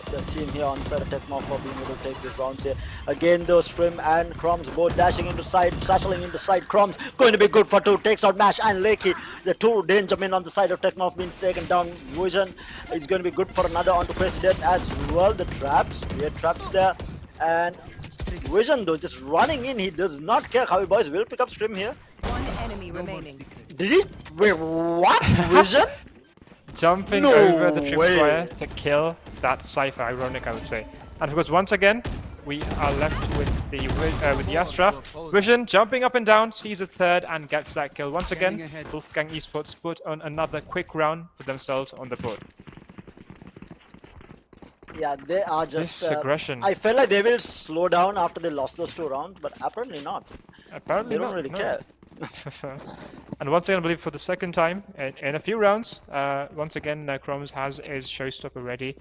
the team here on the side of Tech Morph for being able to take these rounds here. Again, though, Strim and Crumbs both dashing into side, satcheling into side. Crumbs going to be good for two, takes out Mash and Lakey. The two danger men on the side of Tech Morph being taken down. Vision is going to be good for another onto Crazy Death as well. The traps, weird traps there. And Vision, though, just running in. He does not care. How boys will pick up Strim here. One enemy remaining. Did he? Wait, what? Vision? Jumping No over the way. tripwire to kill that Cypher, ironic I would say. And of course, once again, we are left with the Astra. Vision jumping up and down, sees a third and gets that kill. Once again, Wolfgang Esports put on another quick round for themselves on the board. Yeah, they are just... This aggression. I felt like they will slow down after they lost those two rounds, but apparently not. Apparently They don't not, really no. care. And once again, I believe for the second time in a few rounds, once again, Crumbs has his showstopper ready.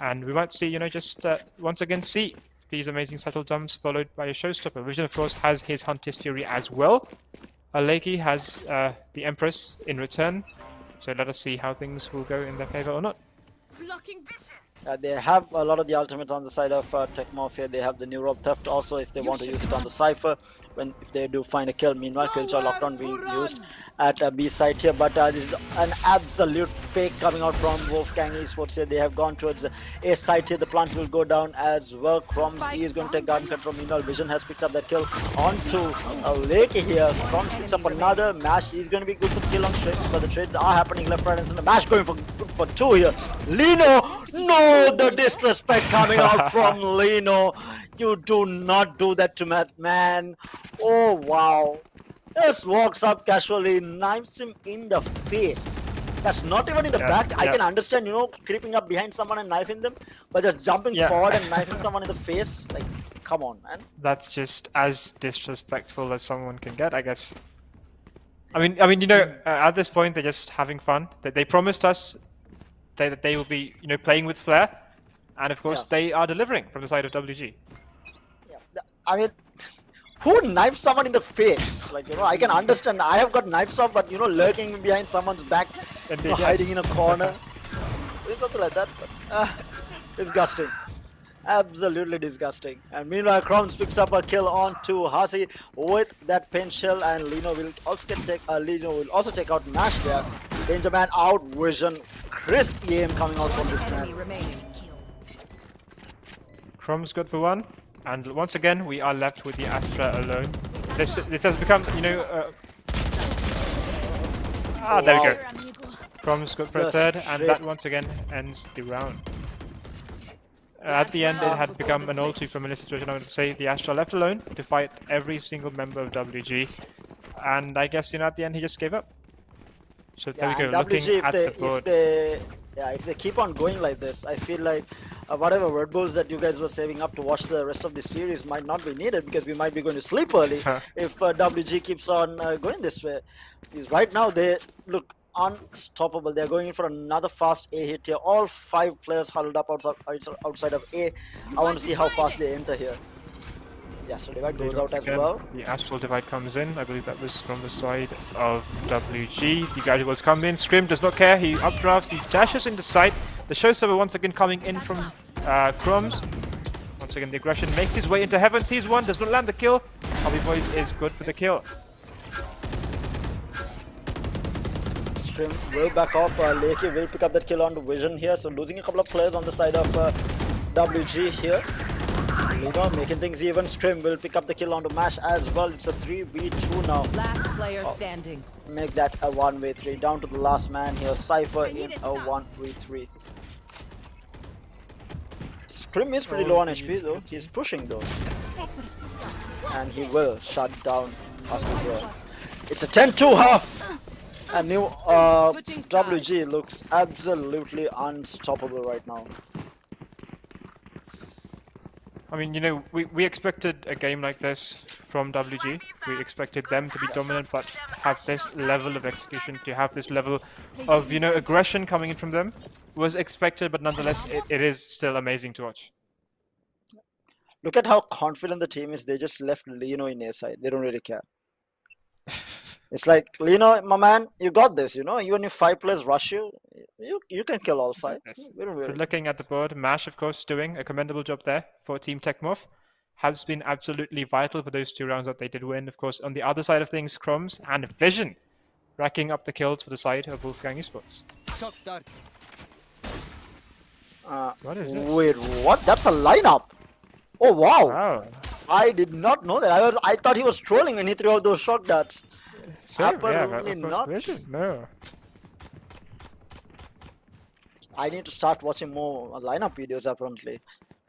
And we might see, you know, just once again see these amazing subtle jumps followed by a showstopper. Vision, of course, has his Hunter's Fury as well. Lakey has the Empress in return. So let us see how things will go in their favor or not. Blocking vision. They have a lot of the ultimates on the side of Tech Morph here. They have the Neural Theft also if they want to use it on the Cypher if they do find a kill. Meanwhile, Killjoy Lockdown being used at B side here, but this is an absolute fake coming out from Wolfgang Esports here. They have gone towards the A side here. The plant will go down as well. Crumbs, he is going to take garden control. Meanwhile, Vision has picked up that kill onto Lakey here. Crumbs picks up another. Mash is going to be good for the kill on strings, but the trades are happening left, right, and center. Mash going for two here. Lino! No, the disrespect coming out from Lino. You do not do that to Matt, man. Oh, wow. Just walks up casually, knives him in the face. That's not even in the back. I can understand, you know, creeping up behind someone and knifing them, but just jumping forward and knifing someone in the face, like, come on, man. That's just as disrespectful as someone can get, I guess. I mean, you know, at this point they're just having fun. They promised us that they will be, you know, playing with flair, and of course they are delivering from the side of WG. Yeah, I mean, who knifes someone in the face? Like, you know, I can understand. I have got knives off, but you know, lurking behind someone's back, you know, hiding in a corner, something like that. But disgusting, absolutely disgusting. And meanwhile, Crowns picks up a kill on to Hasi with that pin shell, and Lino will also take out Mash there. Danger Man out, Vision, crisp aim coming out from this man. Crumbs good for one, and once again we are left with the Astra alone. This has become, you know, there we go. Crumbs good for a third, and that once again ends the round. At the end, it had become an all-too familiar situation. I would say the Astra left alone to fight every single member of WG, and I guess, you know, at the end he just gave up. So there we go. Looking at the board. If they keep on going like this, I feel like whatever Red Bulls that you guys were saving up to watch the rest of the series might not be needed, because we might be going to sleep early if WG keeps on going this way. Because right now they look unstoppable. They're going in for another fast A hit here. All 5 players huddled up outside of A. I want to see how fast they enter here. Yeah, so Divide goes out as well. The Astral Divide comes in. I believe that was from the side of WG. The guy who was coming in. Scrim does not care. He updrafts. He dashes into sight. The showstopper once again coming in from Crumbs. Once again, the aggression makes his way into heaven. Sees one. Does not land the kill. Hobby Boys is good for the kill. Scrim will back off. Lakey will pick up that kill on Vision here. So losing a couple of players on the side of WG here. Lino making things even. Scrim will pick up the kill onto Mash as well. It's a 3v2 now. Last player standing. Make that a 1v3. Down to the last man here. Cypher in a 1v3. Scrim is pretty low on HP though. He's pushing though. And he will shut down us here. It's a 10-2 half. And new WG looks absolutely unstoppable right now. I mean, you know, we expected a game like this from WG. We expected them to be dominant, but have this level of execution, to have this level of, you know, aggression coming in from them was expected, but nonetheless, it is still amazing to watch. Look at how confident the team is. They just left Lino in A side. They don't really care. It's like, Lino, my man, you got this, you know? Even if 5 players rush you, you can kill all 5. Yes. We don't So really... looking at the board, Mash, of course, doing a commendable job there for Team Tech Morph. Has been absolutely vital for those 2 rounds that they did win. Of course, on the other side of things, Crumbs and Vision racking up the kills for the side of Wolfgang Esports. Shock dart. What is this? Wait, what? That's a lineup. Oh, wow. Wow. I did not know that. I thought he was trolling when he threw out those shock darts. Same, yeah, Apparently of course, not. Vision. No. I need to start watching more lineup videos apparently.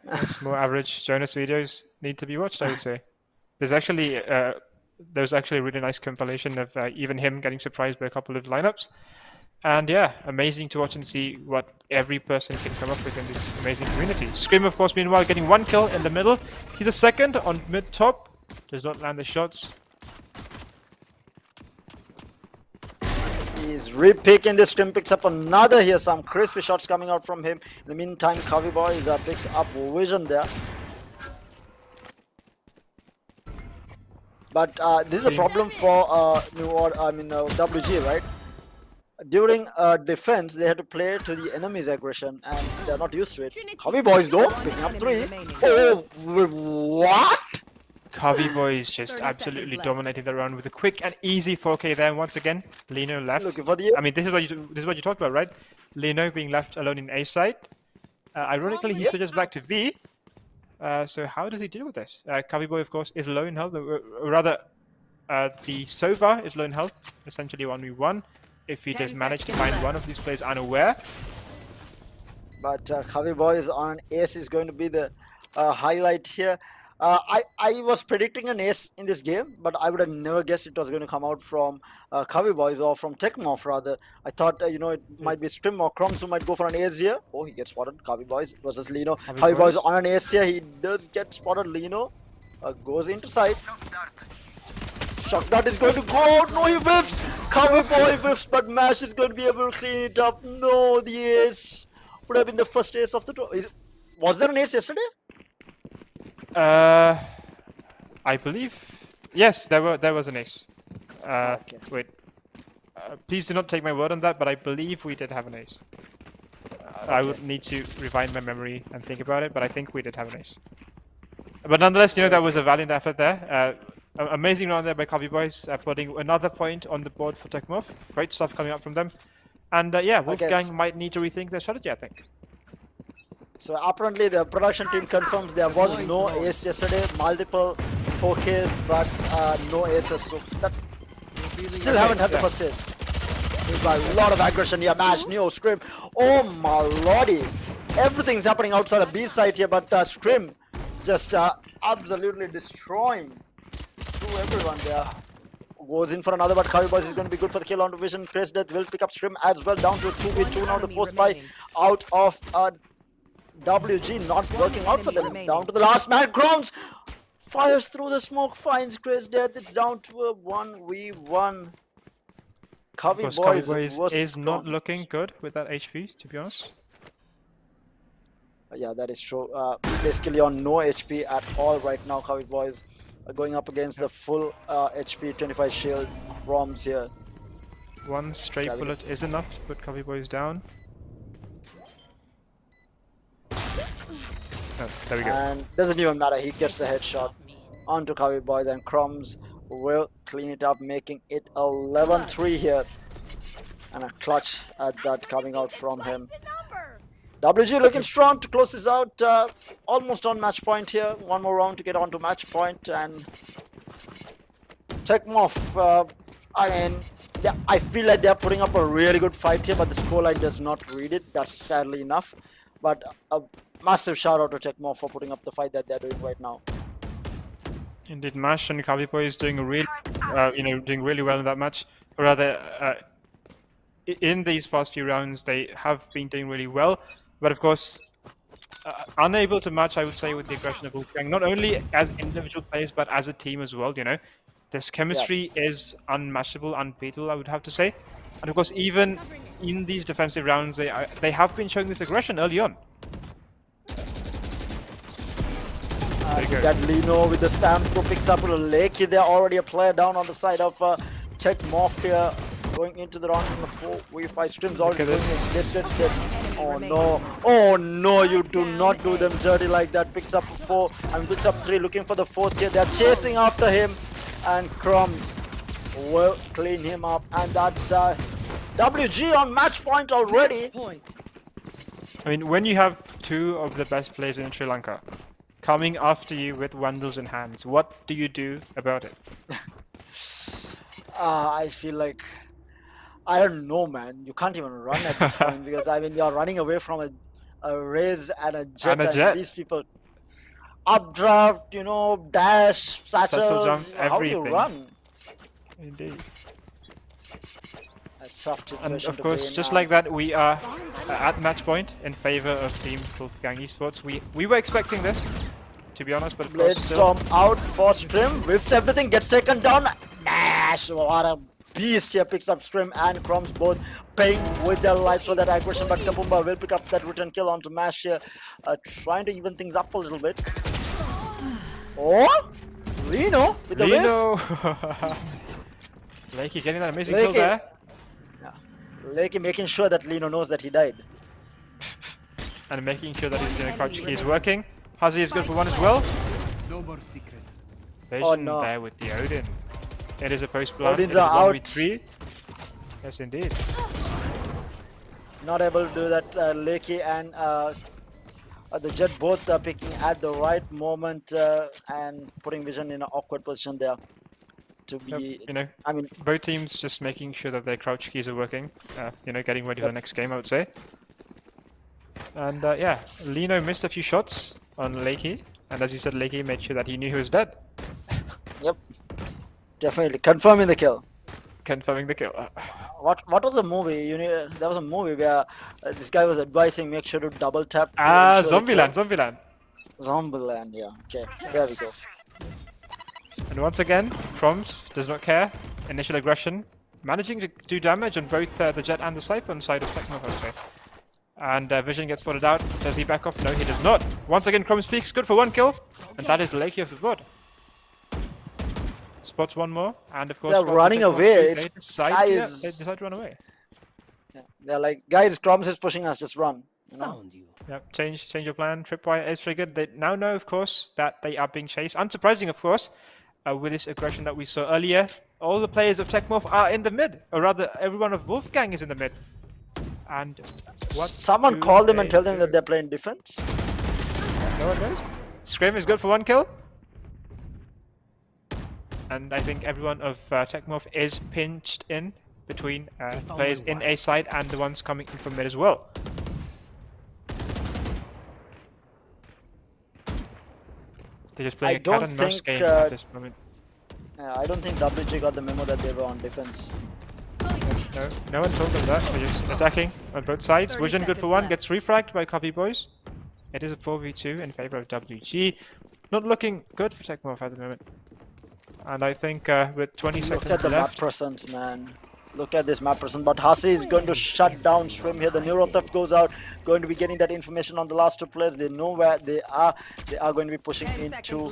Yes, more average Jonas videos need to be watched, I would say. There's actually a really nice compilation of even him getting surprised by a couple of lineups. And yeah, amazing to watch and see what every person can come up with in this amazing community. Scream, of course, meanwhile, getting 1 kill in the middle. He's a second on mid-top. Does not land the shots. He's re-picking this. Scrim picks up another here. Some crispy shots coming out from him. In the meantime, Kavi Boys picks up Vision there. But this is a problem for WG, right? During defense, they had to play to the enemy's aggression, and they're not used to it. Kavi Boys though, picking up 3. Oh, what? Kavi Boys just absolutely dominating the round with a quick and easy 4K there. And once again, Lino left. Looking for the... I mean, this is what you talked about, right? Lino being left alone in A side. Ironically, he switches back to V. So how does he deal with this? Kavi Boy, of course, is low in health. Rather, the Sova is low in health. Essentially 1v1. If he does manage to find one of these players unaware. But Kavi Boys on an ace is going to be the highlight here. I was predicting an ace in this game, but I would have never guessed it was going to come out from Kavi Boys or from Tech Morph rather. I thought, you know, it might be Scrim or Crumbs who might go for an ace here. Oh, he gets spotted. Kavi Boys versus Lino. Kavi Boys on an ace here. He does get spotted. Lino goes into sight. Shock dart is going to go out. No, he whiffs. Kavi Boy whiffs, but Mash is going to be able to clean it up. No, the ace would have been the first ace of the draw. Was there an ace yesterday? I believe yes, there was an ace. Okay. Wait, please do not take my word on that, but I believe we did have an ace. I would need to rewind my memory and think about it, but I think we did have an ace. But nonetheless, you know, that was a valiant effort there. Amazing round there by Kavi Boys, putting another point on the board for Tech Morph. Great stuff coming up from them. And yeah, Wolfgang might need to rethink their strategy, I think. So apparently the production team confirms there was no ace yesterday, multiple 4Ks, but no aces. So that still haven't had the first ace. We've got a lot of aggression here. Mash, Neo, Scrim. Oh my lordy. Everything's happening outside of B side here, but Scrim just absolutely destroying everyone there. Goes in for another, but Kavi Boys is going to be good for the kill on Vision. Chris Death will pick up Scrim as well, down to 2v2 now. The force buy out of WG not working out for them. Down to the last man. Grounds fires through the smoke, finds Chris Death. It's down to a 1v1. Kavi Boys is not looking good with that HP, to be honest. Yeah, that is true. Basically on no HP at all right now. Kavi Boys are going up against the full HP 25 shield ROMs here. One stray bullet is enough to put Kavi Boys down. Oh, there we go. And doesn't even matter, he gets the headshot onto Kavi Boys, and Crumbs will clean it up, making it 11-3 here. And a clutch at that coming out from him. WG looking strong to close this out. Almost on match point here. One more round to get on to match point. And Tech Morph, I mean, yeah, I feel like they're putting up a really good fight here, but the scoreline does not read it. That's sadly enough. But a massive shout out to Tech Morph for putting up the fight that they're doing right now. Indeed, Mash and Kavipo is doing doing really well in that match. Or rather, in these past few rounds, they have been doing really well. But of course, unable to match, I would say, with the aggression of Wolfgang. Not only as individual players, but as a team as well. This chemistry is unmatchable, unbeatable, I would have to say. And of course, even in these defensive rounds, they have been showing this aggression early on. That Lino with the spam who picks up a Lakey. They're already a player down on the side of Tech Morph here. Going into the round number 4. V5 Scrim's already going in. Oh no. Oh no, you do not do them dirty like that. Picks up 4 and picks up 3, looking for the 4th here. They're chasing after him. And Crumbs will clean him up. And that's WG on match point already. I mean, when you have 2 of the best players in Sri Lanka coming after you with Wandles in hands, what do you do about it? I feel like, I don't know, man. You can't even run at this point because I mean you're running away from a Raze and a Jet. And these people updraft, dash, satchel jumps, everything. How do you run? Indeed. That's tough and of course, just like that, we are at match point in favor of Team Wolfgang Esports. We were expecting this, to be honest, but of course Storm out for Scrim, whiffs everything, gets taken down. Nash, what a beast here, picks up Scrim and Crumbs both paying with their lives for that aggression, but Kapumba will pick up that return kill onto Mash here, trying to even things up a little bit. Oh, Lino with the whiff. Lakey getting that amazing kill there. Yeah. Lakey making sure that Lino knows that he died. And making sure that his crouch key is working. Hazi is good for 1 as well. No more secrets. Vision there with the Odin. It is a post plant. Odins are out. 1v3. Yes, indeed. Not able to do that. Lakey and the Jet both picking at the right moment and putting Vision in an awkward position there. To be, I mean, both teams just making sure that their crouch keys are working. Getting ready for the next game, I would say. And yeah, Lino missed a few shots on Lakey, and as you said, Lakey made sure that he knew he was dead. Yep, definitely confirming the kill. Confirming the kill. What was the movie? There was a movie where this guy was advising make sure to double tap. Zombieland. Zombieland, yeah. Okay, there we go. And once again, Crumbs does not care. Initial aggression, managing to do damage on both the Jet and the Cypher on the side of Tech Morph, I would say. And Vision gets spotted out. Does he back off? No, he does not. Once again, Crumbs peaks, good for 1 kill. And that is the Lakey of the board. Spots 1 more, and of course they're running away. They decide to run away. Yeah. They're like, guys, Crumbs is pushing us, just run. Yep, change your plan. Tripwire is triggered. They now know, of course, that they are being chased. Unsurprising, of course, with this aggression that we saw earlier. All the players of Tech Morph are in the mid, or rather, everyone of Wolfgang is in the mid. And what? Someone call them and tell them that they're playing defense. No one knows. Scrim is good for 1 kill. And I think everyone of Tech Morph is pinched in between players in A side and the ones coming in from mid as well. They're just playing a cat and mouse game at this moment. I don't think WG got the memo that they were on defense. No one told them that. They're just attacking on both sides. Vision good for 1, gets refragged by Copy Boys. It is a 4v2 in favor of WG. Not looking good for Tech Morph at the moment. And I think with 20 seconds left... Look at the map presence, man. Look at this map presence. But Hasi is going to shut down Swim here. The Neuro Theft goes out. Going to be getting that information on the last 2 players. They know where they are. They are going to be pushing into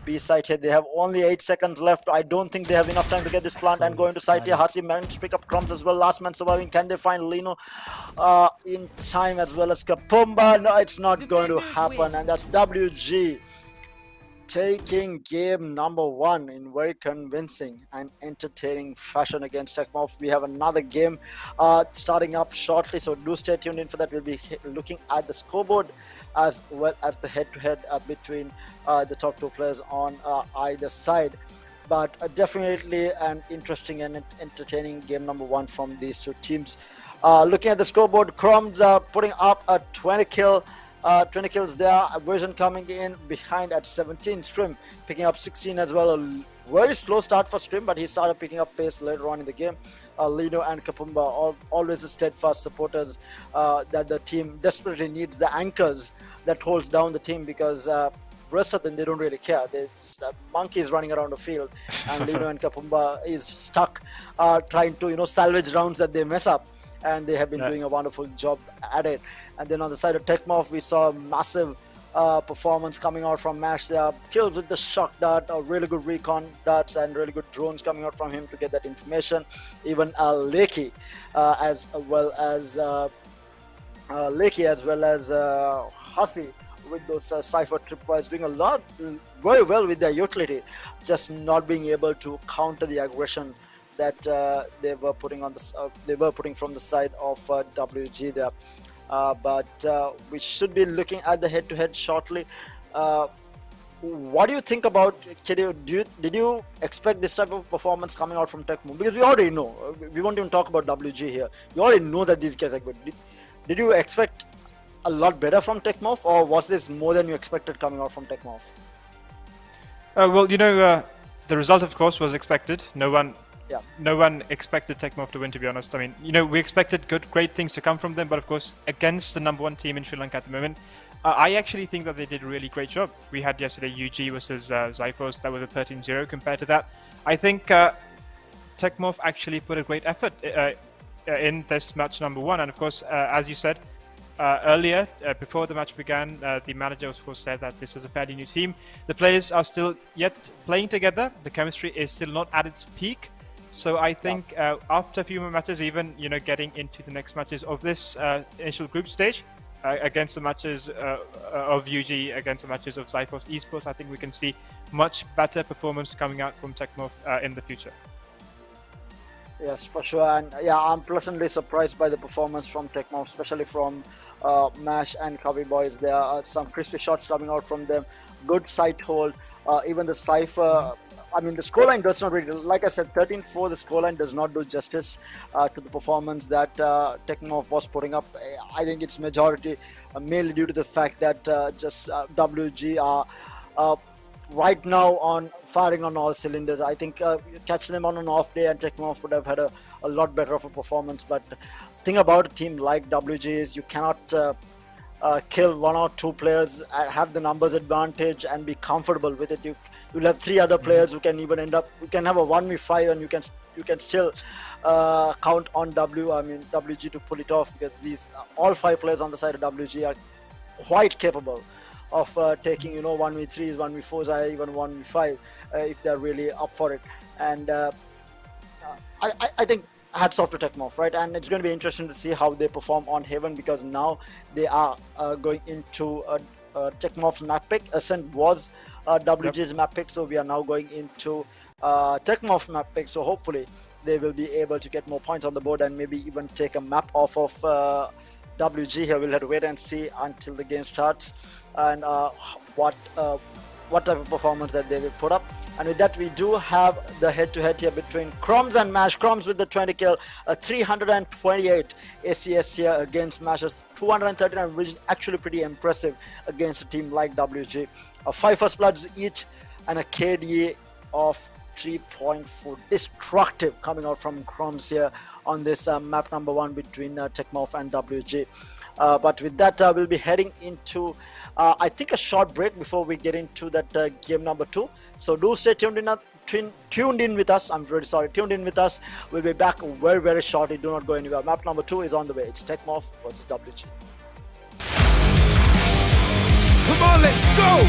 B site here. They have only 8 seconds left. I don't think they have enough time to get this plant and go into site here. Hasi managed to pick up Crumbs as well. Last man surviving. Can they find Lino in time as well as Kapumba? No, it's not going to happen. And that's WG taking game number 1 in very convincing and entertaining fashion against Tech Morph. We have another game starting up shortly, so do stay tuned in for that. We'll be looking at the scoreboard as well as the head-to-head between the top 2 players on either side. But definitely an interesting and entertaining game number 1 from these 2 teams. Looking at the scoreboard, Crumbs putting up a 20 kills there. Version coming in behind at 17. Strim picking up 16 as well. A very slow start for Strim, but he started picking up pace later on in the game. Lino and Kapumba, always the steadfast supporters that the team desperately needs, the anchors that holds down the team, because rest of them, they don't really care. There's monkeys running around the field, and Lino and Kapumba is stuck trying to salvage rounds that they mess up, and they have been doing a wonderful job at it. And then on the side of Tech Morph, we saw a massive performance coming out from Mash. Kills with the shock dart, really good recon darts, and really good drones coming out from him to get that information. Even Lakey as well as Hussey with those Cypher tripwires, doing a lot very well with their utility, just not being able to counter the aggression that they were putting from the side of WG there. But we should be looking at the head-to-head shortly. What do you think about did you expect this type of performance coming out from Tech Morph? Because we already know, we won't even talk about WG here. We already know that these guys are good. Did you expect a lot better from Tech Morph, or was this more than you expected coming out from Tech Morph? Well, the result, of course, was expected. No one expected Tech Morph to win, to be honest. I mean, we expected great things to come from them, but of course, against the number 1 team in Sri Lanka at the moment, I actually think that they did a really great job. We had yesterday UG versus Zyphos. That was a 13-0 compared to that. I think Tech Morph actually put a great effort in this match number 1, and of course, as you said, earlier, before the match began, the manager of course said that this is a fairly new team. The players are still yet playing together. The chemistry is still not at its peak. So I think after a few more matches, even getting into the next matches of this initial group stage, against the matches of UG, against the matches of Zyphos Esports, I think we can see much better performance coming out from Tech Morph in the future. Yes, for sure. And yeah, I'm pleasantly surprised by the performance from Tech Morph, especially from Mash and Covey Boys. There are some crispy shots coming out from them. Good sight hold. Even the Cypher, I mean, the scoreline does not really, like I said, 13-4, the scoreline does not do justice to the performance that Tech Morph was putting up. I think it's majority mainly due to the fact that just WG are right now firing on all cylinders. I think catch them on an off day and Tech Morph would have had a lot better of a performance. But thing about a team like WG is you cannot kill 1 or 2 players, have the numbers advantage and be comfortable with it. You'll have 3 other players who can even you can have a 1v5 and you can still count on WG to pull it off, because these all 5 players on the side of WG are quite capable of taking 1v3s, 1v4s, even 1v5 if they're really up for it. And I think hats off to Tech Morph, right? And it's going to be interesting to see how they perform on Haven, because now they are going into Tech Morph's map pick. Ascent was WG's map pick, so we are now going into Tech Morph's map pick. So hopefully they will be able to get more points on the board and maybe even take a map off of WG here. We'll have to wait and see until the game starts and what type of performance that they will put up. And with that, we do have the head-to-head here between Crumbs and Mash. Crumbs with the 20 kill, 328 ACS here against Mash's 239, which is actually pretty impressive against a team like WG. 5 first bloods each and a KDA of 3.4. Destructive coming out from Crumbs here on this map number 1 between Tech Morph and WG. But with that, we'll be heading into I think a short break before we get into that game number 2. So do stay tuned in with us. I'm really sorry, tuned in with us. We'll be back very, very shortly. Do not go anywhere. Map number 2 is on the way. It's Tech Morph versus WG. Come on, let's go!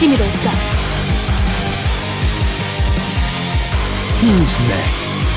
Give me those guns. Who's next?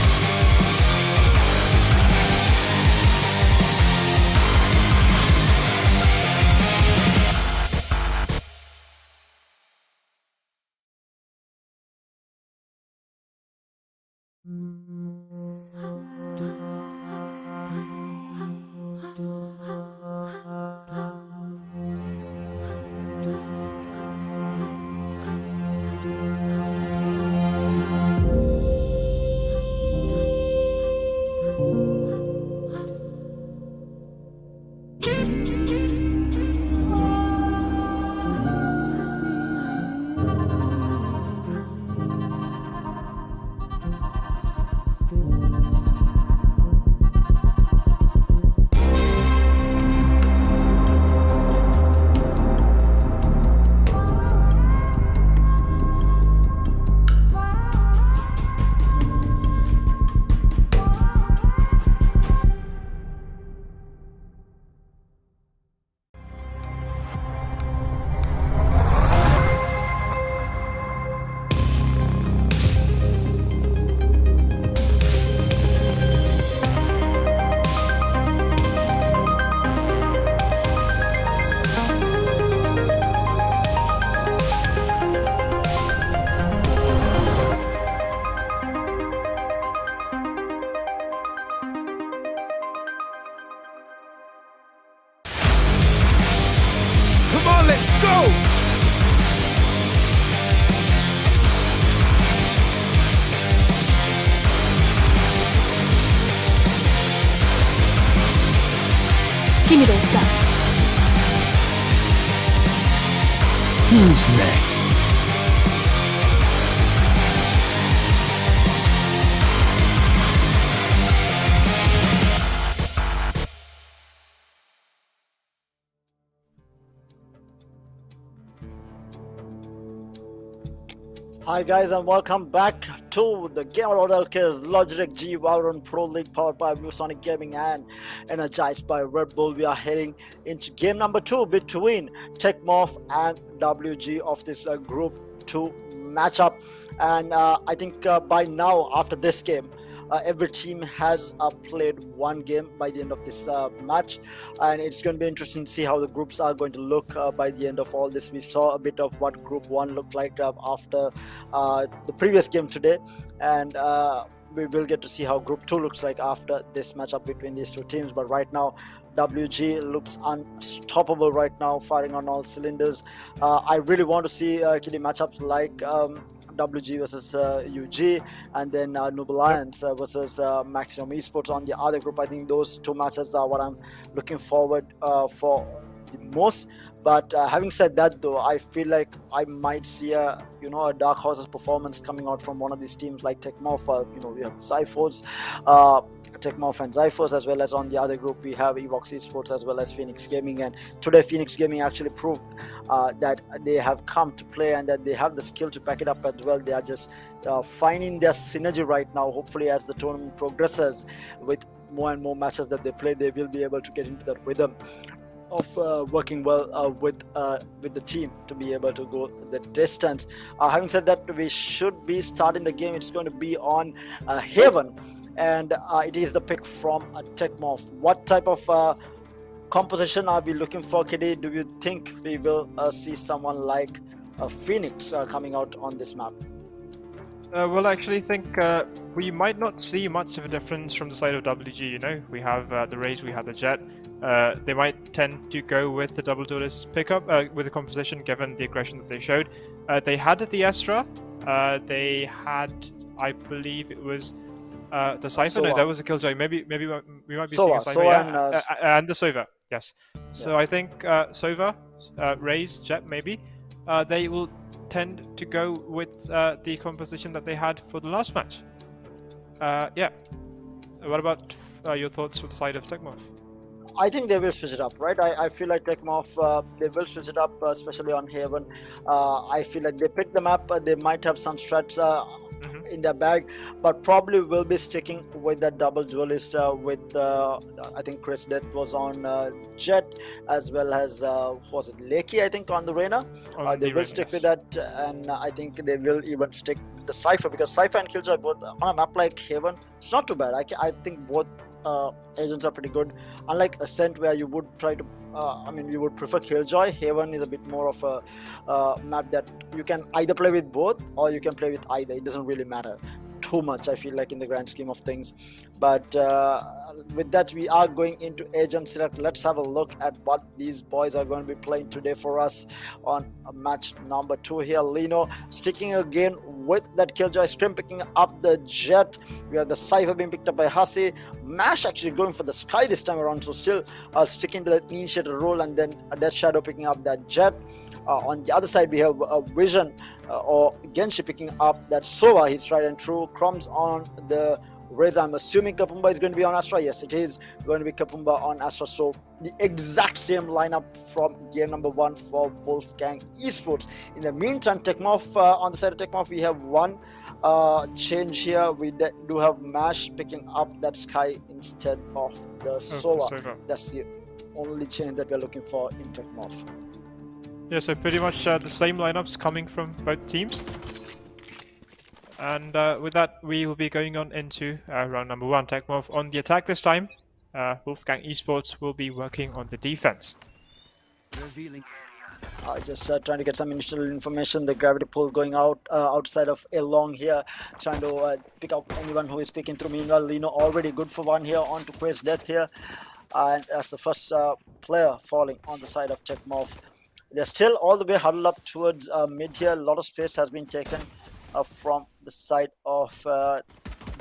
Come on, let's go! Give me those guns. Who's next? Hi guys, and welcome back to the Gamer.LK's Logitech G Valorant Pro League, powered by Viewsonic Gaming and energized by Red Bull. We are heading into game number 2 between Tech Morph and WG of this Group 2 matchup. And I think by now, after this game, every team has played one game by the end of this match, and it's going to be interesting to see how the groups are going to look by the end of all this. We saw a bit of what Group 1 looked like after the previous game today, and we will get to see how Group 2 looks like after this matchup between these two teams. But right now, WG looks unstoppable right now, firing on all cylinders. I really want to see killing matchups like WG versus UG, and then Noob Alliance versus Maximum Esports on the other group. I think those two matches are what I'm looking forward for the most. But having said that, though, I feel like I might see a dark horse's performance coming out from one of these teams like Tech Morph. We have Zyphos, Tech Morph and Zyphos, as well as on the other group we have Evox Esports as well as Phoenix Gaming. And today Phoenix Gaming actually proved that they have come to play and that they have the skill to back it up as well. They are just finding their synergy right now. Hopefully, as the tournament progresses, with more and more matches that they play, they will be able to get into that rhythm of working well with the team to be able to go the distance. Having said that, we should be starting the game. It's going to be on Haven, and it is the pick from Tech Morph. What type of composition are we looking for, KD? Do you think we will see someone like Phoenix coming out on this map? Well, I actually think we might not see much of a difference from the side of WG. We have the Raze, we have the Jet. They might tend to go with the double duelist pickup with the composition, given the aggression that they showed. They had the Astra. They had, I believe it was the Cypher. No, that was a Killjoy. Maybe we might be seeing a Cypher. And the Sova. Yes. So yeah. I think Sova, Raze, Jet, maybe they will tend to go with the composition that they had for the last match. Yeah. What about your thoughts on the side of Tech Morph? I think they will switch it up, right? I feel like Tech Morph, they will switch it up, especially on Haven. I feel like they pick the map, they might have some strats. in their bag, but probably will be sticking with that double duelist with I think Chris Death was on Jet, as well as was it Lakey, I think, on the Reyna. They will stick with that, and I think they will even stick the Cypher, because Cypher and Killjoy both on a map like Haven, it's not too bad. I think both agents are pretty good. Unlike Ascent, where you would try to you would prefer Killjoy, Haven is a bit more of a map that you can either play with both or you can play with either. It doesn't really matter too much, I feel like, in the grand scheme of things. But with that, we are going into agent select. Let's have a look at what these boys are going to be playing today for us on match number 2 here. Lino sticking again with that Killjoy, Scrim picking up the Jet. We have the Cypher being picked up by Hasi. Mash actually going for the Sky this time around, so still sticking to that initiator role, and then Death Shadow picking up that Jet. On the other side, we have Vision or Genshi picking up that Sova. He's tried and true. Crumbs on the Raze. I'm assuming Kapumba is going to be on Astra. Yes, it is going to be Kapumba on Astra. So the exact same lineup from game number 1 for Wolfgang Esports. In the meantime, Tech Morph, on the side of Tech Morph, we have one change here. We do have Mash picking up that Sky instead of the Sova. That's the only change that we're looking for in Tech Morph. Yeah, so pretty much the same lineups coming from both teams. And with that, we will be going on into round number 1. Tech Morph on the attack this time. Wolfgang Esports will be working on the defense. Just trying to get some initial information. The gravity pull going out outside of a long here, trying to pick up anyone who is speaking through. Meanwhile, Lino already good for one here on to Quest Death here. And as the first player falling on the side of Tech Morph. They're still all the way huddled up towards mid here. A lot of space has been taken from the side of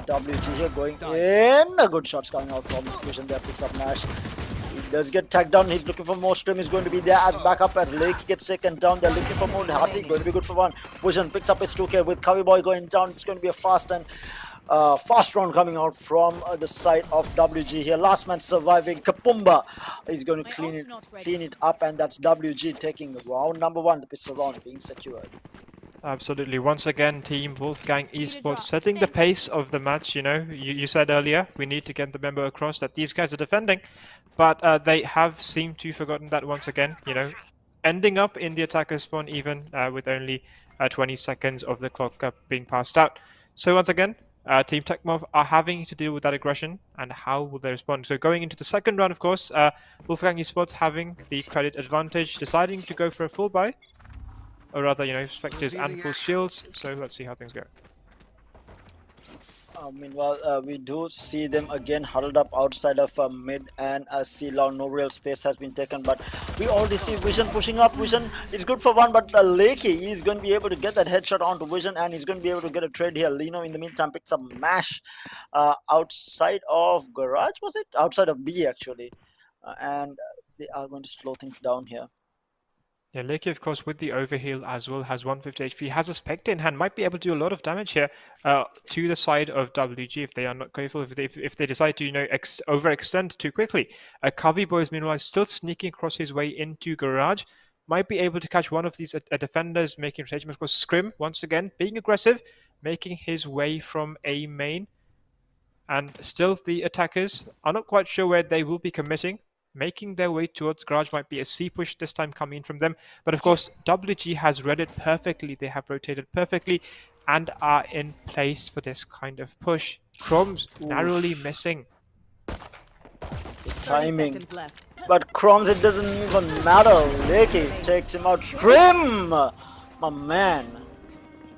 WG here, going in. A good shots coming out from Vision there, picks up Nash. He does get tagged down. He's looking for more. Stream is going to be there as backup as Lake gets taken down. They're looking for more. Hasi going to be good for one. Vision picks up his 2K with Kavi Boy going down. It's going to be a fast round coming out from the side of WG here. Last man surviving. Kapumba is going to clean it up, and that's WG taking round number 1. The pistol round being secured. Absolutely. Once again, Team Wolfgang Esports setting the pace of the match. You know, you said earlier we need to get the memo across that these guys are defending, but they have seemed to have forgotten that once again. You know, ending up in the attacker spawn even with only 20 seconds of the clock being passed out. So once again, Team Tech Morph are having to deal with that aggression, and how will they respond? So going into the second round, of course, Wolfgang Esports having the credit advantage, deciding to go for a full buy, or rather, you know, specters and full shields. So let's see how things go. Meanwhile, we do see them again huddled up outside of mid and C-Law. No real space has been taken, but we already see Vision pushing up. Vision is good for one, but Lakey is going to be able to get that headshot onto Vision, and he's going to be able to get a trade here. Lino, in the meantime, picks up Mash outside of Garage, was it? Outside of B, actually. And they are going to slow things down here. Yeah, Lakey, of course, with the overheal as well, has 150 HP, has a Spectre in hand, might be able to do a lot of damage here to the side of WG if they are not careful, if they decide to, you know, overextend too quickly. Kavi Boy is meanwhile still sneaking across his way into Garage, might be able to catch one of these defenders making rotation. Of course, Scrim, once again, being aggressive, making his way from A main, and still the attackers are not quite sure where they will be committing. Making their way towards Garage, might be a C push this time coming in from them. But of course, WG has read it perfectly. They have rotated perfectly and are in place for this kind of push. Crumbs narrowly missing. The timing. But Crumbs, it doesn't even matter. Lakey takes him out. Scrim! My man.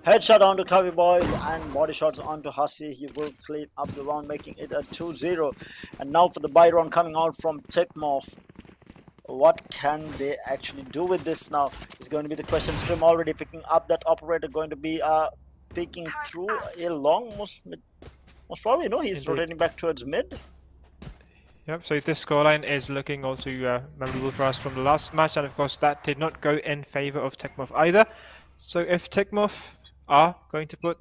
Headshot onto Kavi Boys and body shots onto Hasi. He will clean up the round, making it a 2-0. And now for the buy round coming out from Tech Morph. What can they actually do with this now? Is going to be the question. Scrim already picking up that operator, going to be peeking through a long, most probably, no, he's rotating back towards mid. Yep, so this scoreline is looking all too memorable for us from the last match, and of course that did not go in favor of Tech Morph either. So if Tech Morph are going to put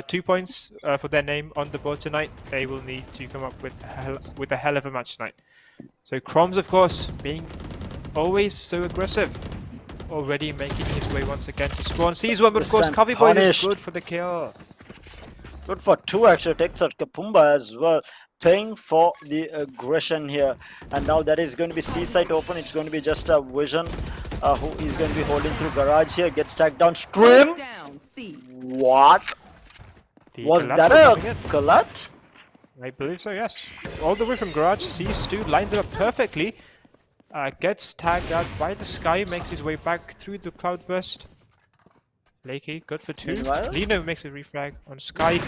2 points for their name on the board tonight, they will need to come up with a hell of a match tonight. So Crumbs, of course, being always so aggressive, already making his way once again to spawn. Sees one, but of course Kavi Boy is good for the kill. Good for two actually. Takes out Kapumba as well. Paying for the aggression here. And now that is going to be C-site open. It's going to be just a Vision who is going to be holding through Garage here. Gets tagged down. Scream! Down, C. What? The Was that collateral coming a in. collat? I believe so, yes. All the way from Garage, sees Stu, lines it up perfectly. Gets tagged out by the Sky, makes his way back through the Cloudburst. Lakey, good for two. Meanwhile? Lino makes a refrag on Sky.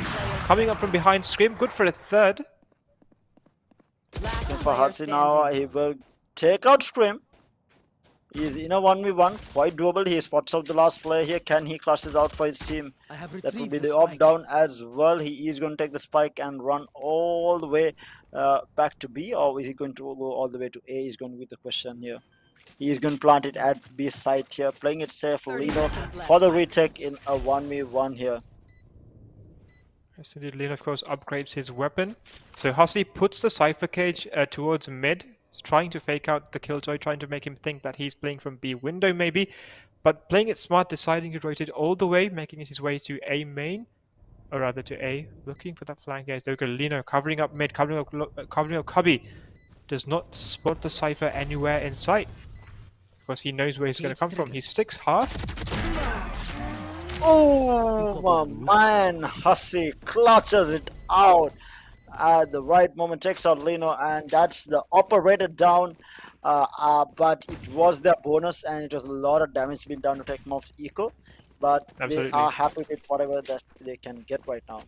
Coming up from behind, Scream, good for a third. Last For player Hasi now, standing. he will take out Scream. He's in a 1v1, quite doable. He spots out the last player here. Can he clutch this out for his team? That will be the up down as well. He is going to take the spike and run all the way back to B, or is he going to go all the way to A? Is going to be the question here. He is going to plant it at B site here, playing it safe. 30 Lino seconds left. for the retake in a 1v1 here. Yes, indeed, Lino, of course, upgrades his weapon. So Hussey puts the Cypher Cage towards mid, trying to fake out the Killjoy, trying to make him think that he's playing from B window maybe, but playing it smart, deciding to rotate all the way, making it his way to A main, or rather to A, looking for that flank edge. There we go, Lino covering up mid, covering up Cubby. Does not spot the Cypher anywhere in sight, because he knows where he's going to come from. He sticks half. Oh man, Hussey clutches it out at the right moment, takes out Lino, and that's the operator down. But it was their bonus, and it was a lot of damage being done to Tech Morph's eco. But Absolutely. they are happy with whatever that they can get right now.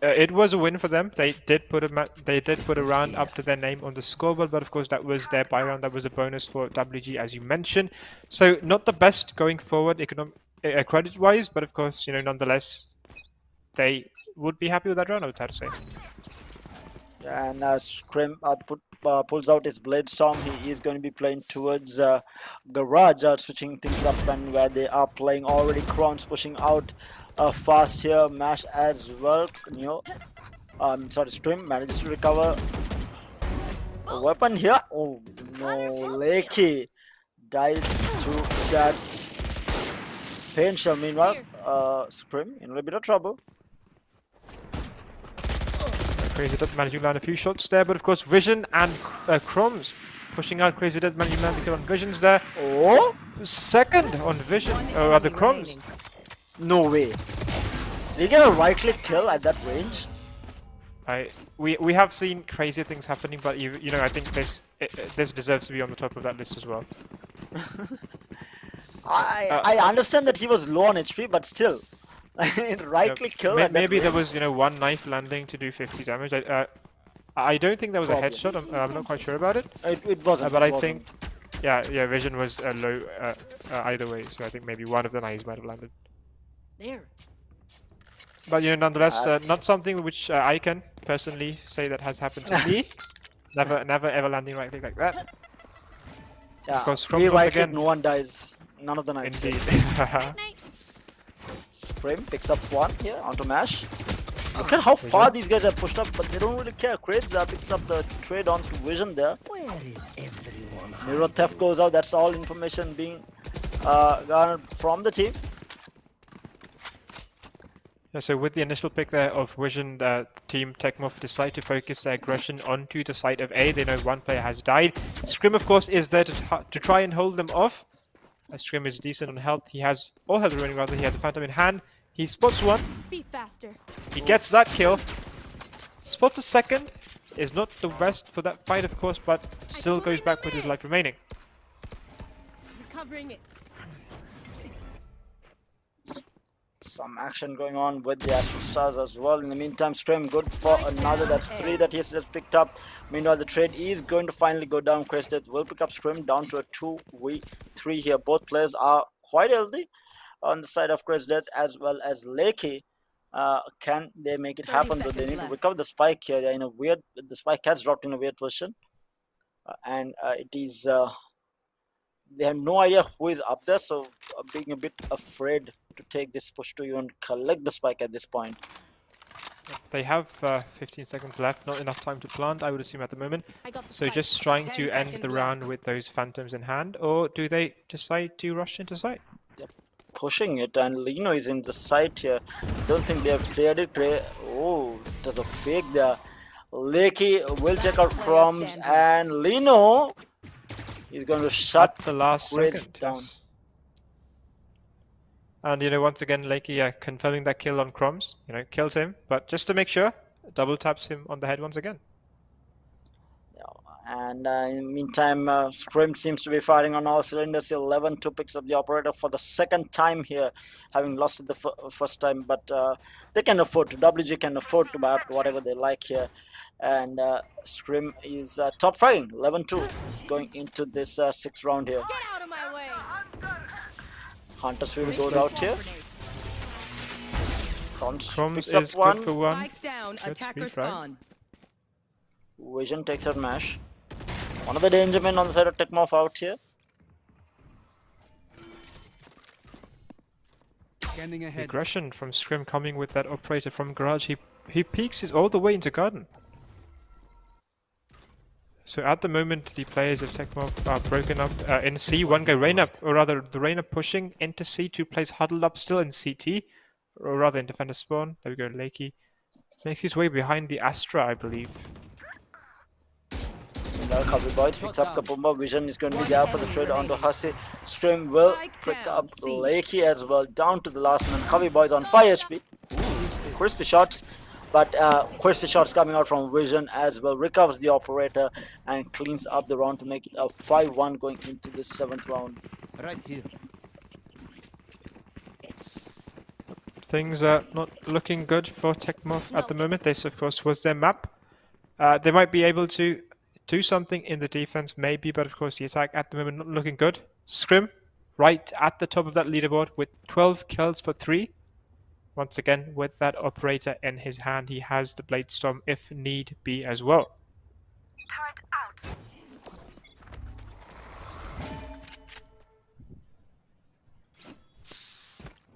It was a win for them. They did put a round up to their name on the scoreboard, but of course that was their buy round. That was a bonus for WG, as you mentioned. So not the best going forward, credit-wise, but of course, nonetheless, they would be happy with that round, I would have to say. And as Scrim pulls out his Blade Storm, he is going to be playing towards Garage, switching things up, and where they are playing already. Crowns pushing out fast here. Mash as well. Scrim manages to recover a weapon here. Oh no, Lakey dies to that pain shell. Meanwhile, Scrim in a little bit of trouble. Crazy Dead managing to land a few shots there, but of course Vision and Crumbs pushing out Crazy Dead managing to land because on Vision's there. Oh, Second on Vision, or rather Crumbs. no way. Did he get a right click kill at that range? We have seen crazy things happening, but I think this deserves to be on the top of that list as well. I understand that he was low on HP, but still, right click kill. At Maybe that there range? was one knife landing to do 50 damage. I don't think that was a Probably. headshot. I'm not quite sure about it. It wasn't. But it I wasn't. think, yeah, Vision was low either way. So I think maybe one of the knives might have landed. There. But nonetheless, not something which I can personally say that has happened to me. Never ever landing right click like that. Yeah, course, we Crumbs right click, again. no one dies. None of the knives. Indeed. Scrim picks up one here onto Mash. Look at how far these guys have pushed up, but they don't really care. Crates picks up the trade onto Vision there. Where is everyone? Mirror theft goes out. That's all information being garnered from the team. Yeah, so with the initial pick there of Vision, team Tech Morph decide to focus their aggression onto the side of A. They know one player has died. Scrim, of course, is there to try and hold them off. Scrim is decent on health. He has all health running rather. He has a Phantom in hand. He spots one. Be faster. He gets that kill. Spots a second. Is not the best for that fight, of course, but still goes back with his life remaining. Recovering it. Some action going on with the Astral Stars as well. In the meantime, Scrim good for another. That's 3 that he has just picked up. Meanwhile, the trade is going to finally go down. Crested will pick up Scrim down to a 2v3 here. Both players are quite healthy on the side of Crested as well as Lakey. Can they make it happen? Though they need to recover the spike here. They're in a weird. The spike has dropped in a weird position, and it is. They have no idea who is up there, so being a bit afraid to take this push to even collect the spike at this point. They have 15 seconds left, not enough time to plant, I would assume, at the moment. I got the So spike. just trying 10 to end seconds the left. round with those Phantoms in hand, or do they decide to rush into sight? pushing it, and Lino is in the site here. Don't think they have cleared it. Oh, there's a fake there. Lakey will check out Crumbs, and Lino is going to shut At the last Grace second. down. Yes. And once again, Lakey confirming that kill on Crumbs. Kills him, but just to make sure, double taps him on the head once again. And in the meantime, Scrim seems to be firing on all cylinders. 11-2 picks up the operator for the second time here, having lost it the first time. But they can afford to. WG can afford to buy up whatever they like here. And Scrim is top fighting, 11-2, going into this sixth round here. Get out of my way. Hunter's Fury goes out here. Crumbs Picks up is one. good for one. Spike down, Good attacker speed, right? spawn. Vision takes out Mash. One of the danger men on the side of Tech Morph out here. Scanning ahead. Aggression from Scrim coming with that operator from Garage. He peeks it all the way into Garden. So at the moment, the players of Tech Morph are broken up in C. One guy, Rain up, or rather, the Rain up pushing into C. Two plays huddled up still in CT, or rather in defender spawn. There we go, Lakey. Makes his way behind the Astra, I believe. Copy Boys picks up Kapumba. Vision is going to be there for the trade onto Hussey. Stream will pick up Lakey as well. Down to the last man. Copy Boys on 5 HP. Crispy shots. But crispy shots coming out from Vision as well. Recovers the operator and cleans up the round to make it a 5-1 going into the 7th round. Right here. Things are not looking good for Tech Morph at the moment. This, of course, was their map. They might be able to do something in the defense, maybe, but of course the attack at the moment not looking good. Scrim, right at the top of that leaderboard with 12 kills for 3. Once again, with that operator in his hand, he has the Blade Storm if need be as well.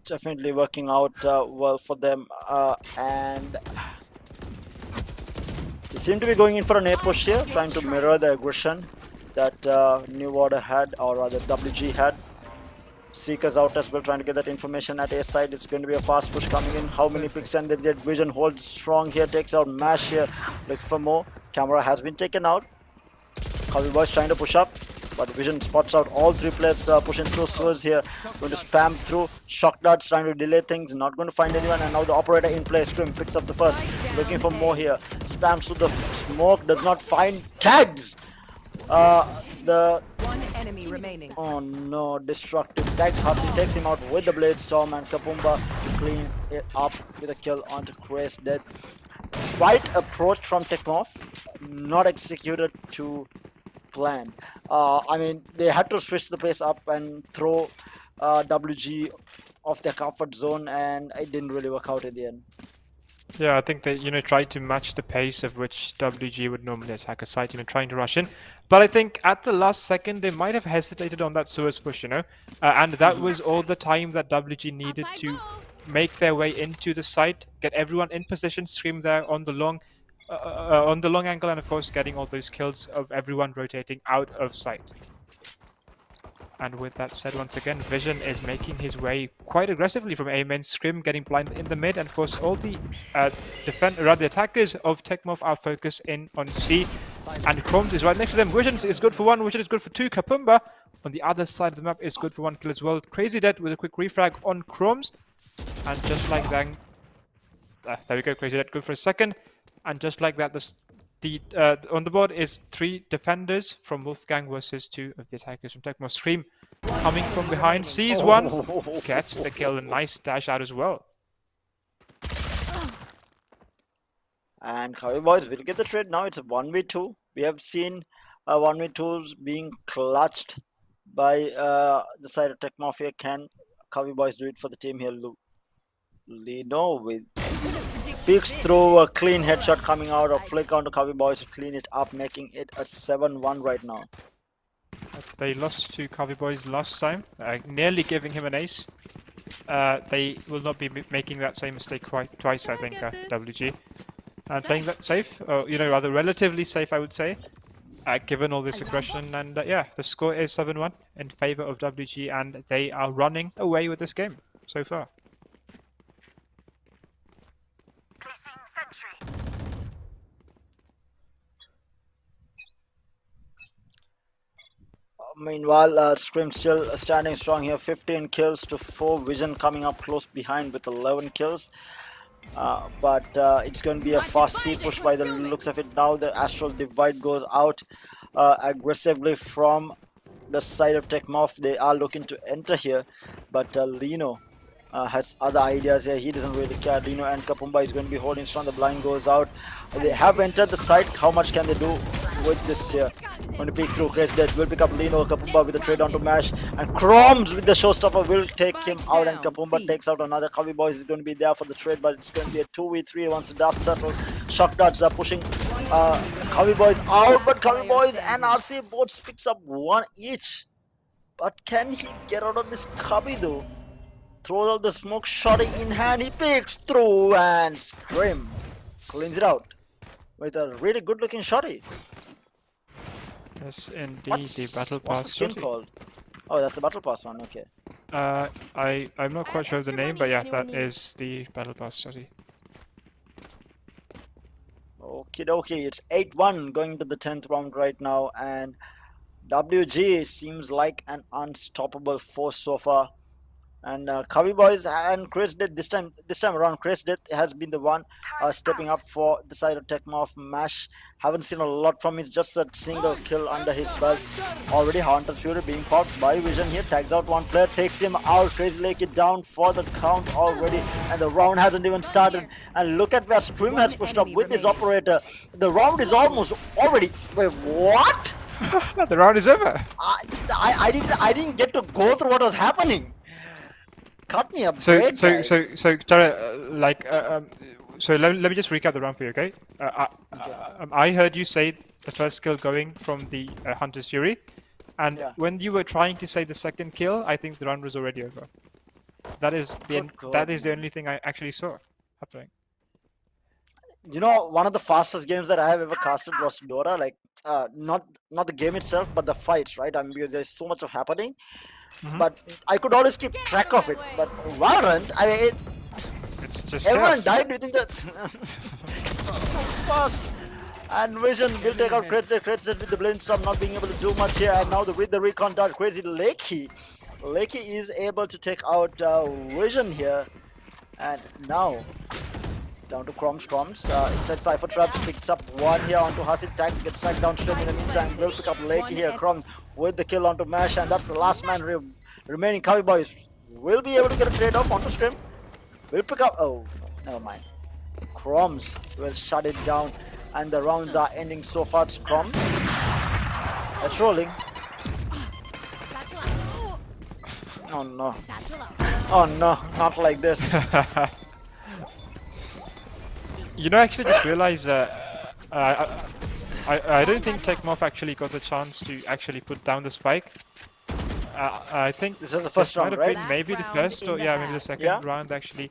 Definitely working out well for them, and they seem to be going in for an A push here, trying to mirror the aggression that New Order had, or rather WG had. Seekers out as well, trying to get that information at A side. It's going to be a fast push coming in. How many picks, and they get Vision holds strong here, takes out Mash here. Look for more. Camera has been taken out. Copy Boys trying to push up, but Vision spots out all 3 players pushing through sewers here. Going to spam through. Shock darts trying to delay things. Not going to find anyone. And now the operator in play. Scrim picks up the first. Looking for more here. Spams through the smoke. Does not find tags. One enemy remaining. Oh no, destructive tags. Hussey takes him out with the Blade Storm, and Kapumba clean it up with a kill onto Chris. Dead. Right approach from Tech Morph. Not executed to plan. I mean, they had to switch the pace up and throw WG off their comfort zone, and it didn't really work out in the end. Yeah, I think they tried to match the pace of which WG would normally attack a site, trying to rush in. But I think at the last second they might have hesitated on that Suez push, and that was all the time that WG needed to make their way into the site, get everyone in position, Scream there on the long angle, and of course getting all those kills of everyone rotating out of sight. And with that said, once again, Vision is making his way quite aggressively from A main. Scrim getting blinded in the mid, and of course all the the attackers of Tech Morph are focused in on C. And Crumbs is right next to them. Vision is good for 1, Vision is good for 2. Kapumba on the other side of the map is good for 1 kill as well. Crazy Dead with a quick refrag on Crumbs. And just like that, there we go, Crazy Dead good for a second. And just like that, on the board is 3 defenders from Wolfgang versus 2 of the attackers from Tech Morph. Scream coming from behind, sees one, gets the kill, a nice dash out as well. And Cowboy Boys will get the trade. Now it's a 1v2. We have seen 1v2s being clutched by the side of Tech Mafia. Can Cowboy Boys do it for the team here? Lino with peeks through a clean headshot coming out of flick onto Cowboy Boys to clean it up, making it a 7-1 right now. They lost to Covey Boys last time, nearly giving him an ace. They will not be making that same mistake twice, I think, WG. And playing that safe, rather relatively safe, I would say. given all this aggression. And yeah, the score is 7-1 in favor of WG, and they are running away with this game so far. Meanwhile, Scream still standing strong here. 15 kills to 4. Vision coming up close behind with 11 kills. But it's going to be a fast C push by the looks of it now. The Astral Divide goes out aggressively from the side of Tech Morph. They are looking to enter here, but Lino has other ideas here. He doesn't really care. Lino and Kapumba is going to be holding strong. The blind goes out. They have entered the site. How much can they do with this here? Going to peek through. Grace Death will pick up Lino. Kapumba with the trade onto Mash, and Chromes with the showstopper will take him out, and Kapumba takes out another. Kavi Boys is going to be there for the trade, but it's going to be a 2v3 once the dust settles. Shock darts are pushing Kavi Boys out, but Kavi Boys and RC both picks up one each. But can he get out of this Kavi though? Throws out the smoke, shot in hand, he picks through, and Scream cleans it out with a really good looking shotty. Yes, indeed, What's the Battle what's Pass the skin shotty. called? Oh, that's the Battle Pass one, okay. I'm not quite sure of the name, but yeah, that is the Battle Pass shotty. Okie dokie, it's 8-1 going to the 10th round right now, and WG seems like an unstoppable force so far. And Kavi Boys and Chris Death this time around, Chris Death has been the one stepping up for the side of Tech Morph. Mash, haven't seen a lot from it, just a single kill under his belt already. Haunted Fury being popped by Vision here, tags out one player, takes him out. Crazy Lake it down for the count already, and the round hasn't even started. And look at where Scream has pushed up with his operator. The round is almost already. Wait, what? The round is over. I didn't get to go through what was happening. Cut me a So break, guys. Tara, so let me just recap the round for you, okay? I heard you say the first kill going from the Hunter's Fury, and Yeah. when you were trying to say the second kill, I think the round was already over. That is the Good God, that is the only thing I actually saw happening. You know, one of the fastest games that I have ever casted was Dora. Like, not the game itself, but the fights, right? I mean, because there's so much of happening. But I could always keep track of it. But Valorant, I mean, It's just everyone chaos. died within the so fast. And Vision will take out Crazy with the blind storm, not being able to do much here. And now with the recon dart, Crazy Lakey is able to take out Vision here. And now down to Chromes. Inside Cypher Traps, picks up one here onto Hasid. Tag gets sacked downstream in the meantime. Will pick up Lakey here. Chromes with the kill onto Mash, and that's the last man remaining. Kavi Boys will be able to get a trade off onto Scrim. Will pick up. Oh, never mind. Chromes will shut it down, and the rounds are ending so far. It's Chromes. It's rolling. Oh no. Oh no, not like this. You know, I actually just realized I don't think Tech Morph actually got the chance to actually put down the spike. I think This is the first might round, have right? been maybe the Last first round or in the yeah, maybe the bag. second Yeah. round actually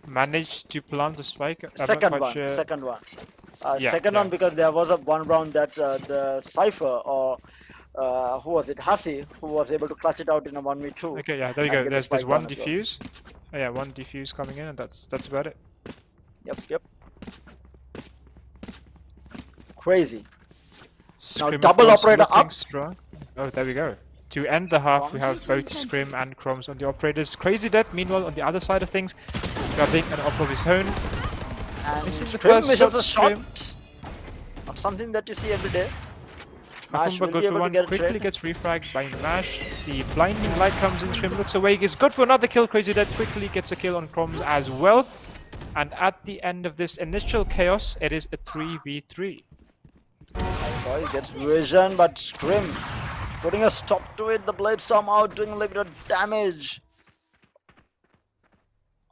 managed to plant the spike. I'm not Second quite one. sure. Second one. Yeah, Second yeah. one because there was a one round that the Cypher or who was it? Hasi, who was able to clutch it out in a 1v2. Okay, yeah, there you and go. get the There's spike one down as well. defuse. Oh, yeah, one defuse coming in, and that's about it. Yep. Crazy. Scrim, of double course, operator looking up. Strong. Oh, there we go. To end the half, we have both Scrim and Chromes on the operators. Crazy Death, meanwhile, on the other side of things, grabbing an op of his own. And Missing the Scrim first misses shot, a Scrim. shot. Not something that you see every day. Mash Makumba will goes be for able to one, get a quickly trade. gets refragged by Mash. The blinding light comes in, Scrim looks away, is good for another kill. Crazy Death quickly gets a kill on Chromes as well. And at the end of this initial chaos, it is a 3v3. Boy gets vision, but Scrim putting a stop to it. The Blade Storm out, doing a little bit of damage.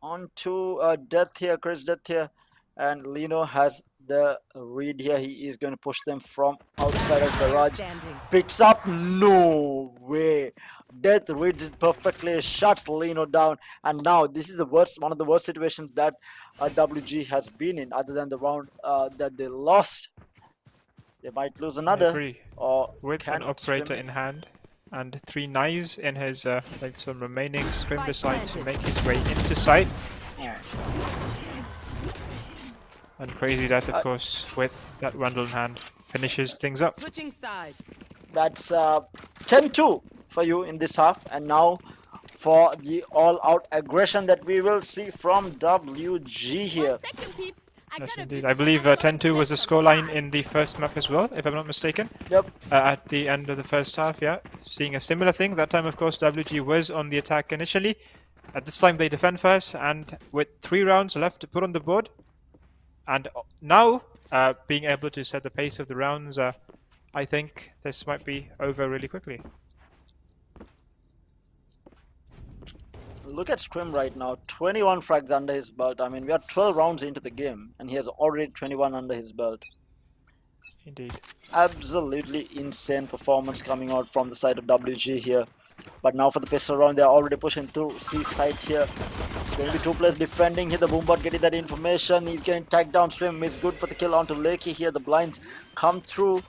On to Death here, Chris Death here. And Lino has the read here. He is going to push them from outside of the garage. Standing. Picks up, no way. Death reads it perfectly, shuts Lino down, and now this is the worst, one of the worst situations that WG has been in, other than the round that they lost. They might lose I another. agree. Or With can an operator Scrim- in hand and 3 knives in his like some remaining, Scrim Spike decides to planted. make his way into sight. Oh. And Crazy Death, of course, with that Rundle in hand, finishes things up. Switching sides. That's 10-2 for you in this half. And now for the all-out aggression that we will see from WG here. 1 second, peeps. I Yes, gotta indeed. visit I believe the hospital 10-2 to was the let some scoreline blood. in the first map as well, if I'm not mistaken. Yep. At the end of the first half, yeah. Seeing a similar thing. That time, of course, WG was on the attack initially. At this time, they defend first, and with 3 rounds left to put on the board, and now being able to set the pace of the rounds, I think this might be over really quickly. Look at Scrim right now, 21 frags under his belt. I mean, we are 12 rounds into the game, and he has already 21 under his belt. Indeed. Absolutely insane performance coming out from the side of WG here. But now for the pistol round, they're already pushing through C side here. It's going to be 2 players defending here. The Boombot getting that information. He's getting tagged down. Scrim is good for the kill onto Lakey here. The blinds come through,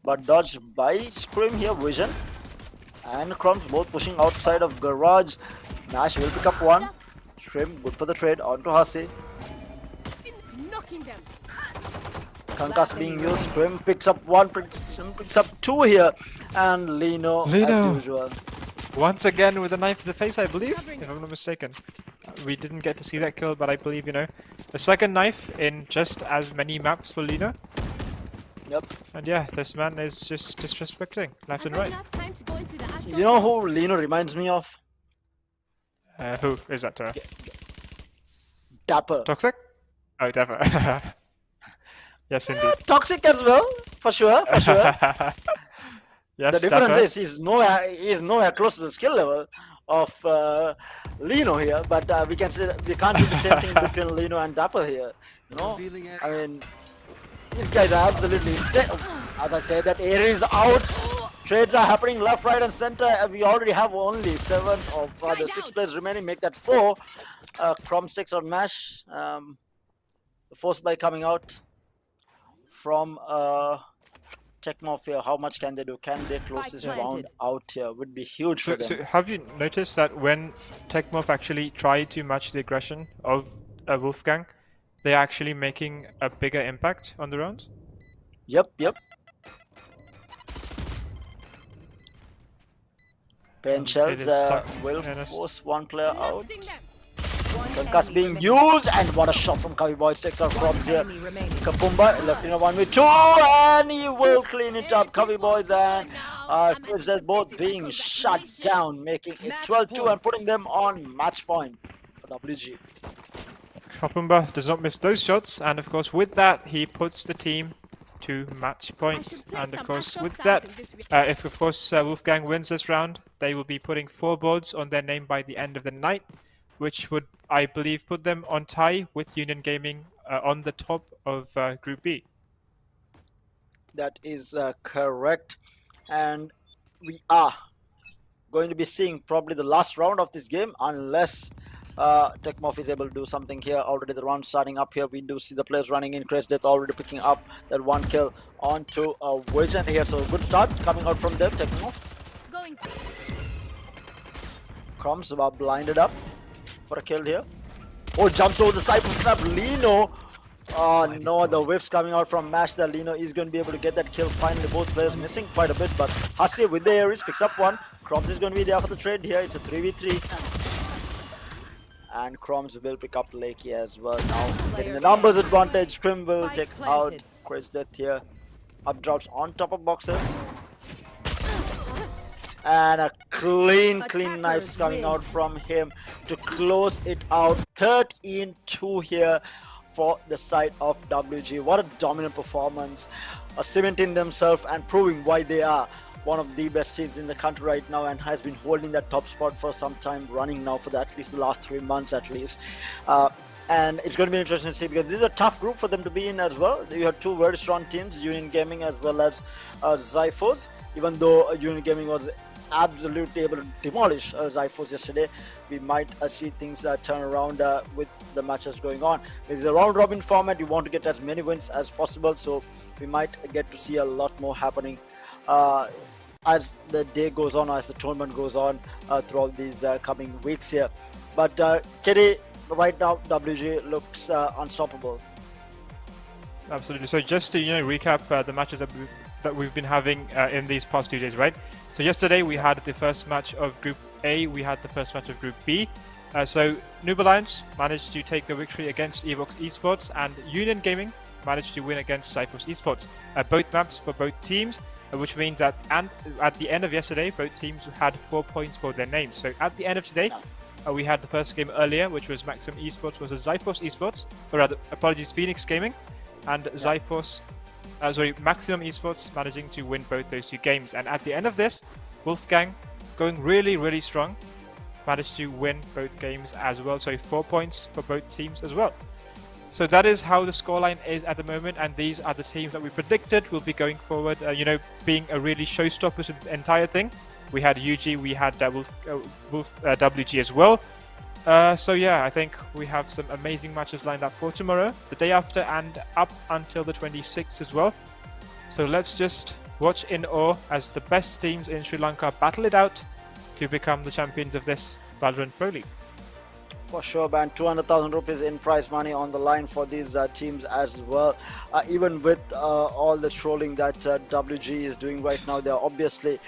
but dodged by Scrim here. Vision and Crumbs both pushing outside of garage. Nash will pick up one. Scrim good for the trade onto Hasi. Knocking them. Concuss being used. Scrim picks up one, picks up 2 here, and Lino as usual. Once again with a knife to the face, I believe, Covering if I'm not mistaken. We didn't get to see that kill, but I believe, you know, the second knife in just as many maps for Lino. Yep. And yeah, this man is just disrespecting left and right. Time to go into the Astro. You know who Lino reminds me of? Who is that, Tara? Dapper. Toxic? Oh, Dapper. Yes, indeed. Toxic as well, for sure, for sure. Yes, The difference Dapper. is he's nowhere close to the skill level of Lino here, but we can't see the same thing between Lino and Dapper here. You know, I mean, these guys are absolutely insane. As I said, that area is out. Trades are happening left, right, and center. And we already have only 7 or rather 6 players remaining. Make that 4. Crom sticks on Mash. The force play coming out from Tech Morph here. How much can they do? Can they close this round out here? Would be huge for them. So have you noticed that when Tech Morph actually tried to match the aggression of Wolfgang, they're actually making a bigger impact on the rounds? Yep. Pen shells will force one player out. Concuss being used, and what a shot from Kavi Boys takes out Crumbs here. Kapumba left in a 1v2, and he will clean it up. Kavi Boys and Chris both being shut down, making it 12-2 and putting them on match point for WG. Kapumba does not miss those shots, and of course with that he puts the team to match point. And of course with that, if of course Wolfgang wins this round, they will be putting 4 boards on their name by the end of the night, which would, I believe, put them on tie with Union Gaming on the top of Group B. That is correct, and we are going to be seeing probably the last round of this game unless Tech Morph is able to do something here. Already the round starting up here. We do see the players running in. Crash Death already picking up that 1 kill onto Vision here. So good start coming out from them. Tech Morph. Crumbs are blinded up for a kill here. Oh, jumps over the side of snap. Lino. Oh no, the whiffs coming out from Mash. That Lino is going to be able to get that kill. Finally, both players missing quite a bit, but Hasi with the Aries picks up 1. Crumbs is going to be there for the trade here. It's a 3v3. And Crumbs will pick up Lakey as well. Now getting the numbers advantage. Scrim will take out Crash Death here. Up drops on top of boxes. And a clean knife coming out from him to close it out. 13-2 here for the side of WG. What a dominant performance, cementing themselves and proving why they are one of the best teams in the country right now, and has been holding that top spot for some time running now, for at least the last 3 months at least. And it's going to be interesting to see, because this is a tough group for them to be in as well. You have 2 very strong teams, Union Gaming as well as Zyphos. Even though Union Gaming was absolutely able to demolish Zyphos yesterday, we might see things turn around with the matches going on. It's a round robin format. You want to get as many wins as possible, so we might get to see a lot more happening as the day goes on, as the tournament goes on throughout these coming weeks here. But KD, right now WG looks unstoppable. Absolutely. So just to recap the matches that we've been having in these past 2 days, right? So yesterday we had the first match of Group A, we had the first match of Group B. So Noob Alliance managed to take the victory against Esports, and Union Gaming managed to win against Zyphos Esports. Both maps for both teams, which means that at the end of yesterday, both teams had 4 points for their names. So at the end of today, we had the first game earlier, which was Maximum Esports versus Zyphos Esports, or rather, apologies, Phoenix Gaming, and Maximum Esports managing to win both those 2 games. And at the end of this, Wolfgang, going really, really strong, managed to win both games as well. So 4 points for both teams as well. So that is how the scoreline is at the moment, and these are the teams that we predicted will be going forward, being a really showstopper to the entire thing. We had UG, we had WG as well. So yeah, I think we have some amazing matches lined up for tomorrow, the day after, and up until the 26th as well. So let's just watch in awe as the best teams in Sri Lanka battle it out to become the champions of this Valorant Pro League. For sure, man. 200,000 rupees in prize money on the line for these teams as well. Even with all the trolling that WG is doing right now, they're obviously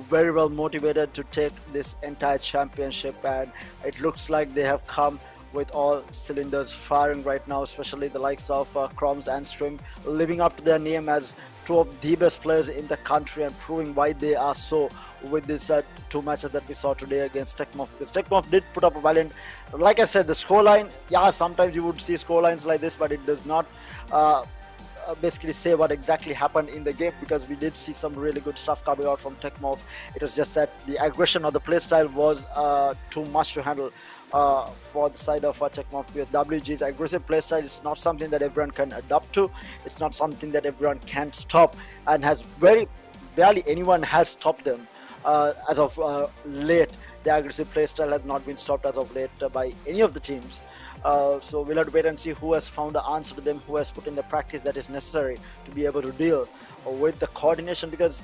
very well motivated to take this entire championship, and it looks like they have come with all cylinders firing right now, especially the likes of Chroms and Stream, living up to their name as 2 of the best players in the country and proving why they are so with this 2 matches that we saw today against Tech Morph. Because Tech Morph did put up a valiant, like I said, the scoreline, yeah, sometimes you would see scorelines like this, but it does not basically say what exactly happened in the game, because we did see some really good stuff coming out from Tech Morph. It was just that the aggression of the playstyle was too much to handle for the side of Tech Morph, because WG's aggressive playstyle is not something that everyone can adapt to. It's not something that everyone can stop, and has barely anyone has stopped them as of late. The aggressive playstyle has not been stopped as of late by any of the teams. So we'll have to wait and see who has found the answer to them, who has put in the practice that is necessary to be able to deal with the coordination. Because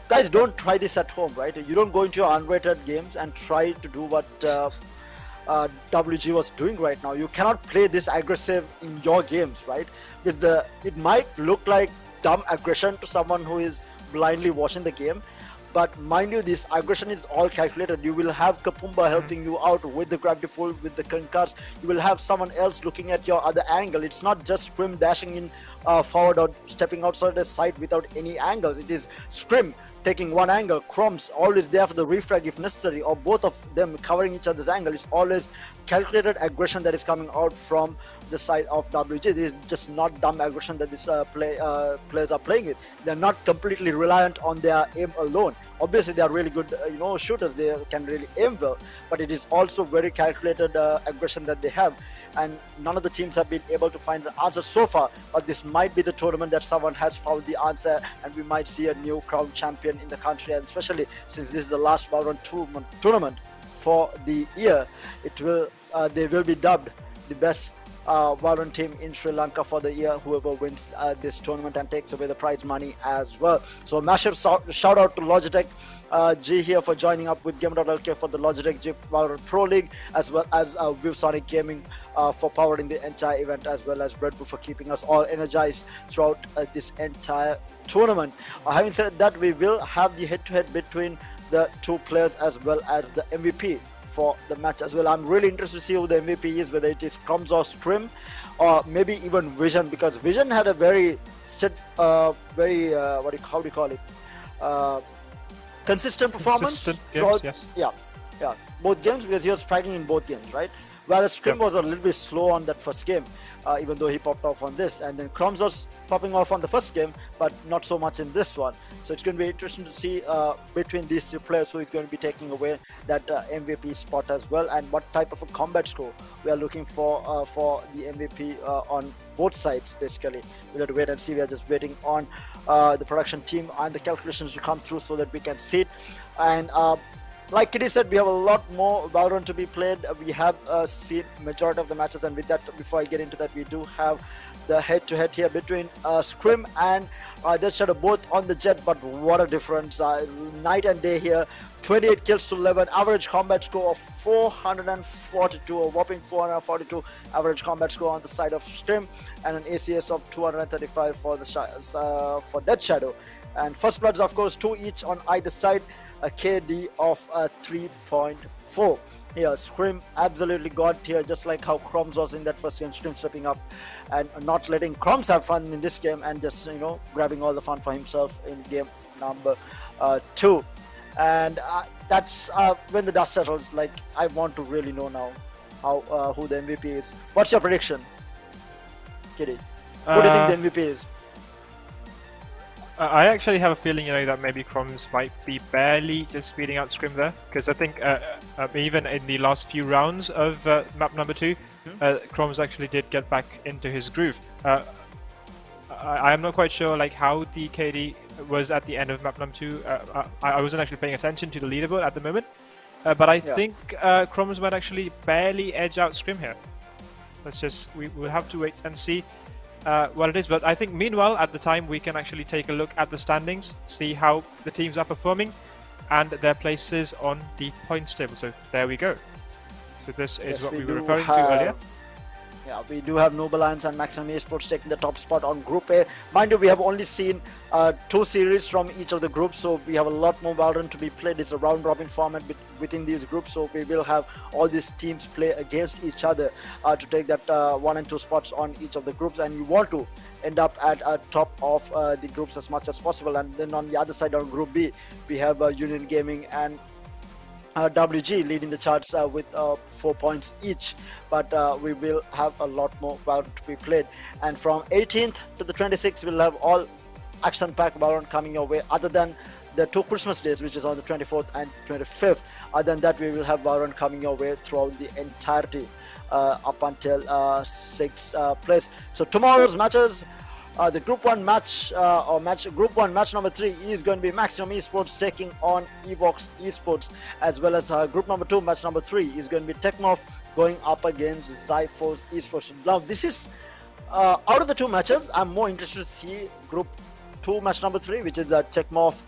guys, don't try this at home, right? You don't go into your unrated games and try to do what WG was doing right now. You cannot play this aggressive in your games, right? It might look like dumb aggression to someone who is blindly watching the game, but mind you, this aggression is all calculated. You will have Kapumba helping you out with the gravity pull, with the concurs. You will have someone else looking at your other angle. It's not just Scrim dashing in forward or stepping outside the side without any angles. It is Scrim taking one angle, Crumbs always there for the refrag if necessary, or both of them covering each other's angle. It's always calculated aggression that is coming out from the side of WG. This is just not dumb aggression that these players are playing with. They're not completely reliant on their aim alone. Obviously, they are really good, shooters. They can really aim well, but it is also very calculated aggression that they have. And none of the teams have been able to find the answer so far, but this might be the tournament that someone has found the answer, and we might see a new crown champion in the country. And especially since this is the last Valorant tournament for the year, they will be dubbed the best Valorant team in Sri Lanka for the year, whoever wins this tournament and takes away the prize money as well. So massive shout out to Logitech G here for joining up with Gamer.LK for the Logitech G Valorant Pro League, as well as Viewsonic Gaming for powering the entire event, as well as Red Bull for keeping us all energized throughout this entire tournament. Having said that, we will have the head-to-head between the 2 players as well as the MVP for the match as well. I'm really interested to see who the MVP is, whether it is Crumbs or Scrim, or maybe even Vision, because Vision had a very how do you call it? Consistent performance. Consistent games, yes. Yeah, both games, because he was fighting in both games, right? Well, Scrim Yep. was a little bit slow on that first game, even though he popped off on this. And then Crumbs was popping off on the first game, but not so much in this one. So it's going to be interesting to see between these two players who is going to be taking away that MVP spot as well, and what type of a combat score we are looking for the MVP on both sides. Basically, we'll have to wait and see. We are just waiting on the production team and the calculations to come through so that we can see it. And like Kitty said, we have a lot more Valorant to be played. We have seen majority of the matches, and with that, before I get into that, we do have the head-to-head here between Scrim and Dead Shadow, both on the Jet. But what a difference! Night and day here. 28 kills to 11, average combat score of 442, a whopping 442 average combat score on the side of Scrim, and an ACS of 235 for the for Dead Shadow. And first bloods, of course, 2 each on either side, a KD of 3.4. Here, Scrim absolutely got here, just like how Crumbs was in that first game. Scrim stepping up and not letting Crumbs have fun in this game, and just, you know, grabbing all the fun for himself in game number 2. And that's when the dust settles. Like, I want to really know now how who the MVP is. What's your prediction, Kitty? Who do you think the MVP is? I actually have a feeling, that maybe Crumbs might be barely just beating out Scrim there, because I think even in the last few rounds of map number 2, Crumbs actually did get back into his groove. I am not quite sure like how the KD was at the end of map number 2. I wasn't actually paying attention to the leaderboard at the moment, but I think Crumbs might actually barely edge out Scrim here. We will have to wait and see what it is. But I think meanwhile, at the time, we can actually take a look at the standings, see how the teams are performing, and their places on the points table. So there we go. So this is what we were referring to earlier. Yeah, we do have Noble Lions and Maximum Esports taking the top spot on Group A. Mind you, we have only seen 2 series from each of the groups, so we have a lot more Valorant to be played. It's a round-robin format within these groups, so we will have all these teams play against each other to take that 1 and 2 spots on each of the groups, and you want to end up at top of the groups as much as possible. And then on the other side, on Group B, we have Union Gaming and WG leading the charts with 4 points each, but we will have a lot more Valorant to be played. And from 18th to the 26th, we'll have all action-packed Valorant coming your way, other than the 2 Christmas days, which is on the 24th and 25th. Other than that, we will have Valorant coming your way throughout the entirety up until 6th place. So tomorrow's matches, the Group 1 match, Group 1 match number 3 is going to be Maximum Esports taking on Esports, as well as Group number 2 match number 3 is going to be Tech Morph going up against Zyphos Esports. Now, this is out of the 2 matches, I'm more interested to see Group 2 match number 3, which is Tech Morph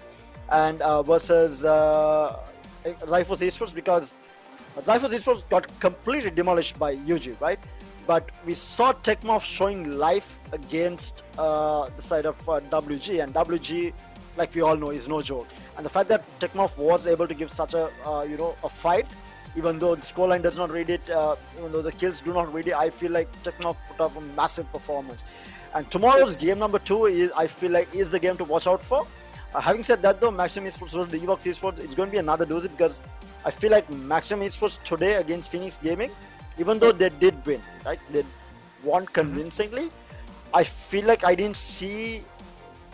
and versus Zyphos Esports, because Zyphos Esports got completely demolished by UG, right? But we saw Tech Morph showing life against the side of WG, and WG, like we all know, is no joke. And the fact that Tech Morph was able to give such a a fight, even though the scoreline does not read it, even though the kills do not read it, I feel like Tech Morph put up a massive performance. And tomorrow's game number 2 is, I feel like, is the game to watch out for. Having said that, though, Maximum Esports versus the Evox Esports, it's going to be another doozy, because I feel like Maximum Esports today against Phoenix Gaming, even though they did win, right? They won convincingly. I feel like I didn't see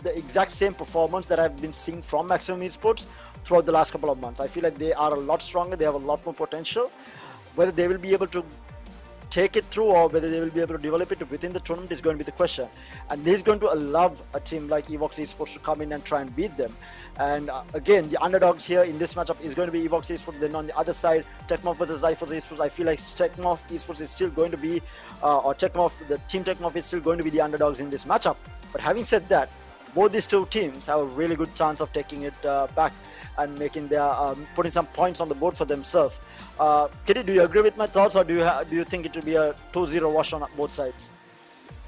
the exact same performance that I've been seeing from Maximum Esports throughout the last couple of months. I feel like they are a lot stronger. They have a lot more potential. Whether they will be able to take it through, or whether they will be able to develop it within the tournament, is going to be the question. And this is going to allow a team like Evox Esports to come in and try and beat them. And again, the underdogs here in this matchup is going to be Evox Esports. Then on the other side, Tech Morph versus Zyphos Esports. I feel like Tech Morph Esports is still going to be, the team Tech Morph is still going to be the underdogs in this matchup. But having said that, both these 2 teams have a really good chance of taking it back and making their putting some points on the board for themselves. Kitty, do you agree with my thoughts, or do you think it will be a 2-0 wash on both sides?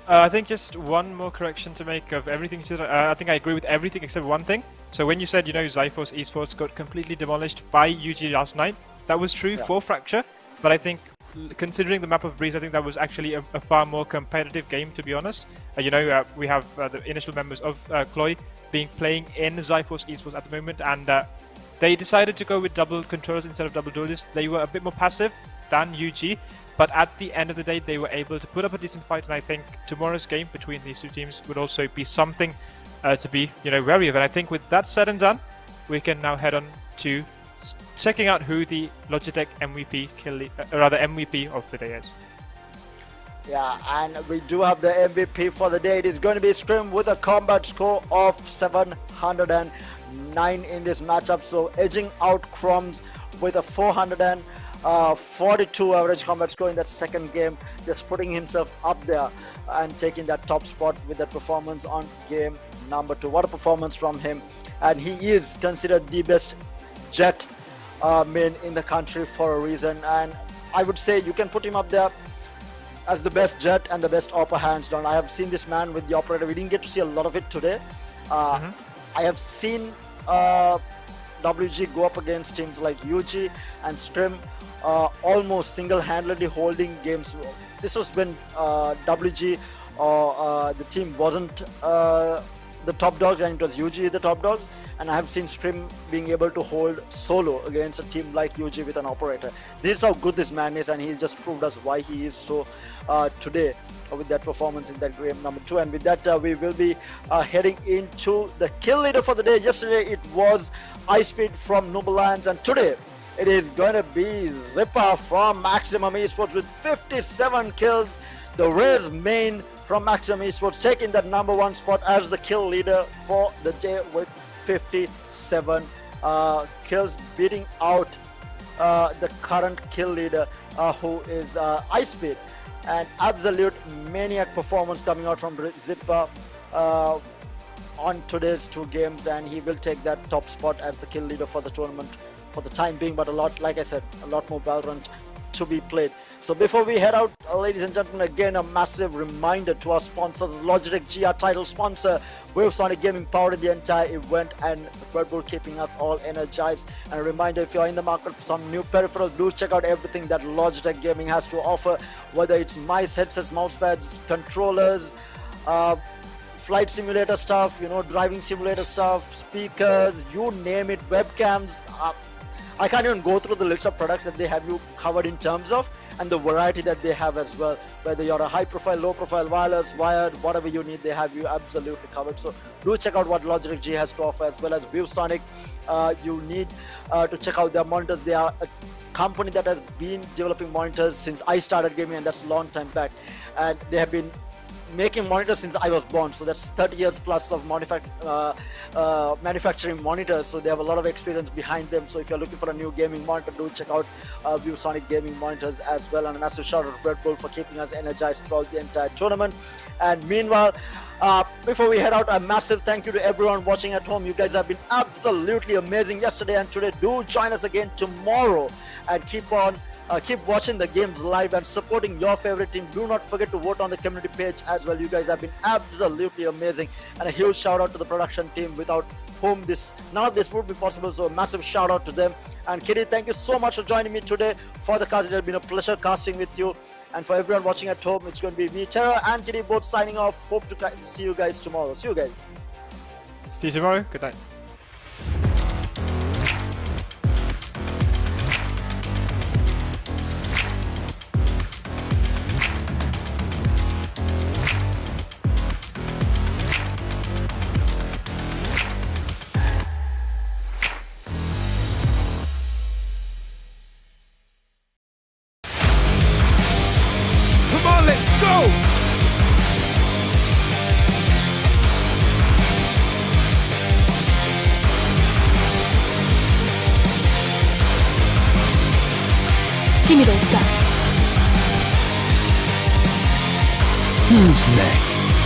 I think just one more correction to make of everything you said. I think I agree with everything except one thing. So when you said, Zyphos Esports got completely demolished by UG last night, that was true for Fracture, but I think considering the map of Breeze, I think that was actually a far more competitive game, to be honest. We have the initial members of Chloe playing in Zyphos Esports at the moment, and they decided to go with double controllers instead of double duelists. They were a bit more passive than UG, But at the end of the day, they were able to put up a decent fight, and I think tomorrow's game between these two teams would also be something to be, wary of. And I think with that said and done, we can now head on to checking out who the Logitech MVP MVP of the day is. Yeah, and we do have the MVP for the day. It is going to be Scrim with a combat score of 709 in this matchup. So edging out Crumbs with a 442 average combat score in that second game, just putting himself up there and taking that top spot with that performance on game number 2. What a performance from him. And he is considered the best Jet main in the country for a reason. And I would say you can put him up there as the best Jet and the best Opera, hands down. I have seen this man with the Operator. We didn't get to see a lot of it today. I have seen WG go up against teams like UG and Scrim almost single-handedly holding games. This was when WG or the team wasn't the top dogs and it was UG the top dogs. And I have seen Scrim being able to hold solo against a team like UG with an Operator. This is how good this man is, and he's just proved us why he is so today with that performance in that game number 2. And with that, we will be heading into the kill leader for the day. Yesterday it was Ice Speed from Noble Lions, and today it is going to be Zipper from Maximum Esports with 57 kills. The Rares main from Maximum Esports taking that number 1 spot as the kill leader for the day with 57 kills, beating out the current kill leader who is Ice Speed. An absolute maniac performance coming out from Zipper on today's 2 games, and he will take that top spot as the kill leader for the tournament for the time being. But like I said, a lot more Valorant to be played. So before we head out, ladies and gentlemen, again a massive reminder to our sponsors. Logitech G, our title sponsor, Viewsonic Gaming powered the entire event, and Red Bull keeping us all energized. And a reminder, if you're in the market for some new peripherals, do check out everything that Logitech Gaming has to offer, whether it's mice, headsets, mousepads, controllers, flight simulator stuff, driving simulator stuff, speakers, you name it, webcams. I can't even go through the list of products that they have you covered in terms of, and the variety that they have as well. Whether you're a high profile, low profile, wireless, wired, whatever you need, they have you absolutely covered. So do check out what Logitech G has to offer, as well as Viewsonic. You need to check out their monitors. They are a company that has been developing monitors since I started gaming, and that's a long time back. And they have been making monitors since I was born, so that's 30 years plus of manufacturing monitors. So they have a lot of experience behind them. So if you're looking for a new gaming monitor, do check out Viewsonic Gaming monitors as well. And a massive shout out to Red Bull for keeping us energized throughout the entire tournament. And meanwhile, before we head out, a massive thank you to everyone watching at home. You guys have been absolutely amazing yesterday and today. Do join us again tomorrow, and keep watching the games live and supporting your favorite team. Do not forget to vote on the community page as well. You guys have been absolutely amazing, and a huge shout out to the production team, without whom none of this would be possible. So a massive shout out to them. And Kitty, thank you so much for joining me today for the cast. It has been a pleasure casting with you. And for everyone watching at home, it's going to be me, Tara, and Kitty, both signing off. Hope to see you guys tomorrow. See you guys. See you tomorrow. Good night. Come on, let's go! Give me those guns. Who's next?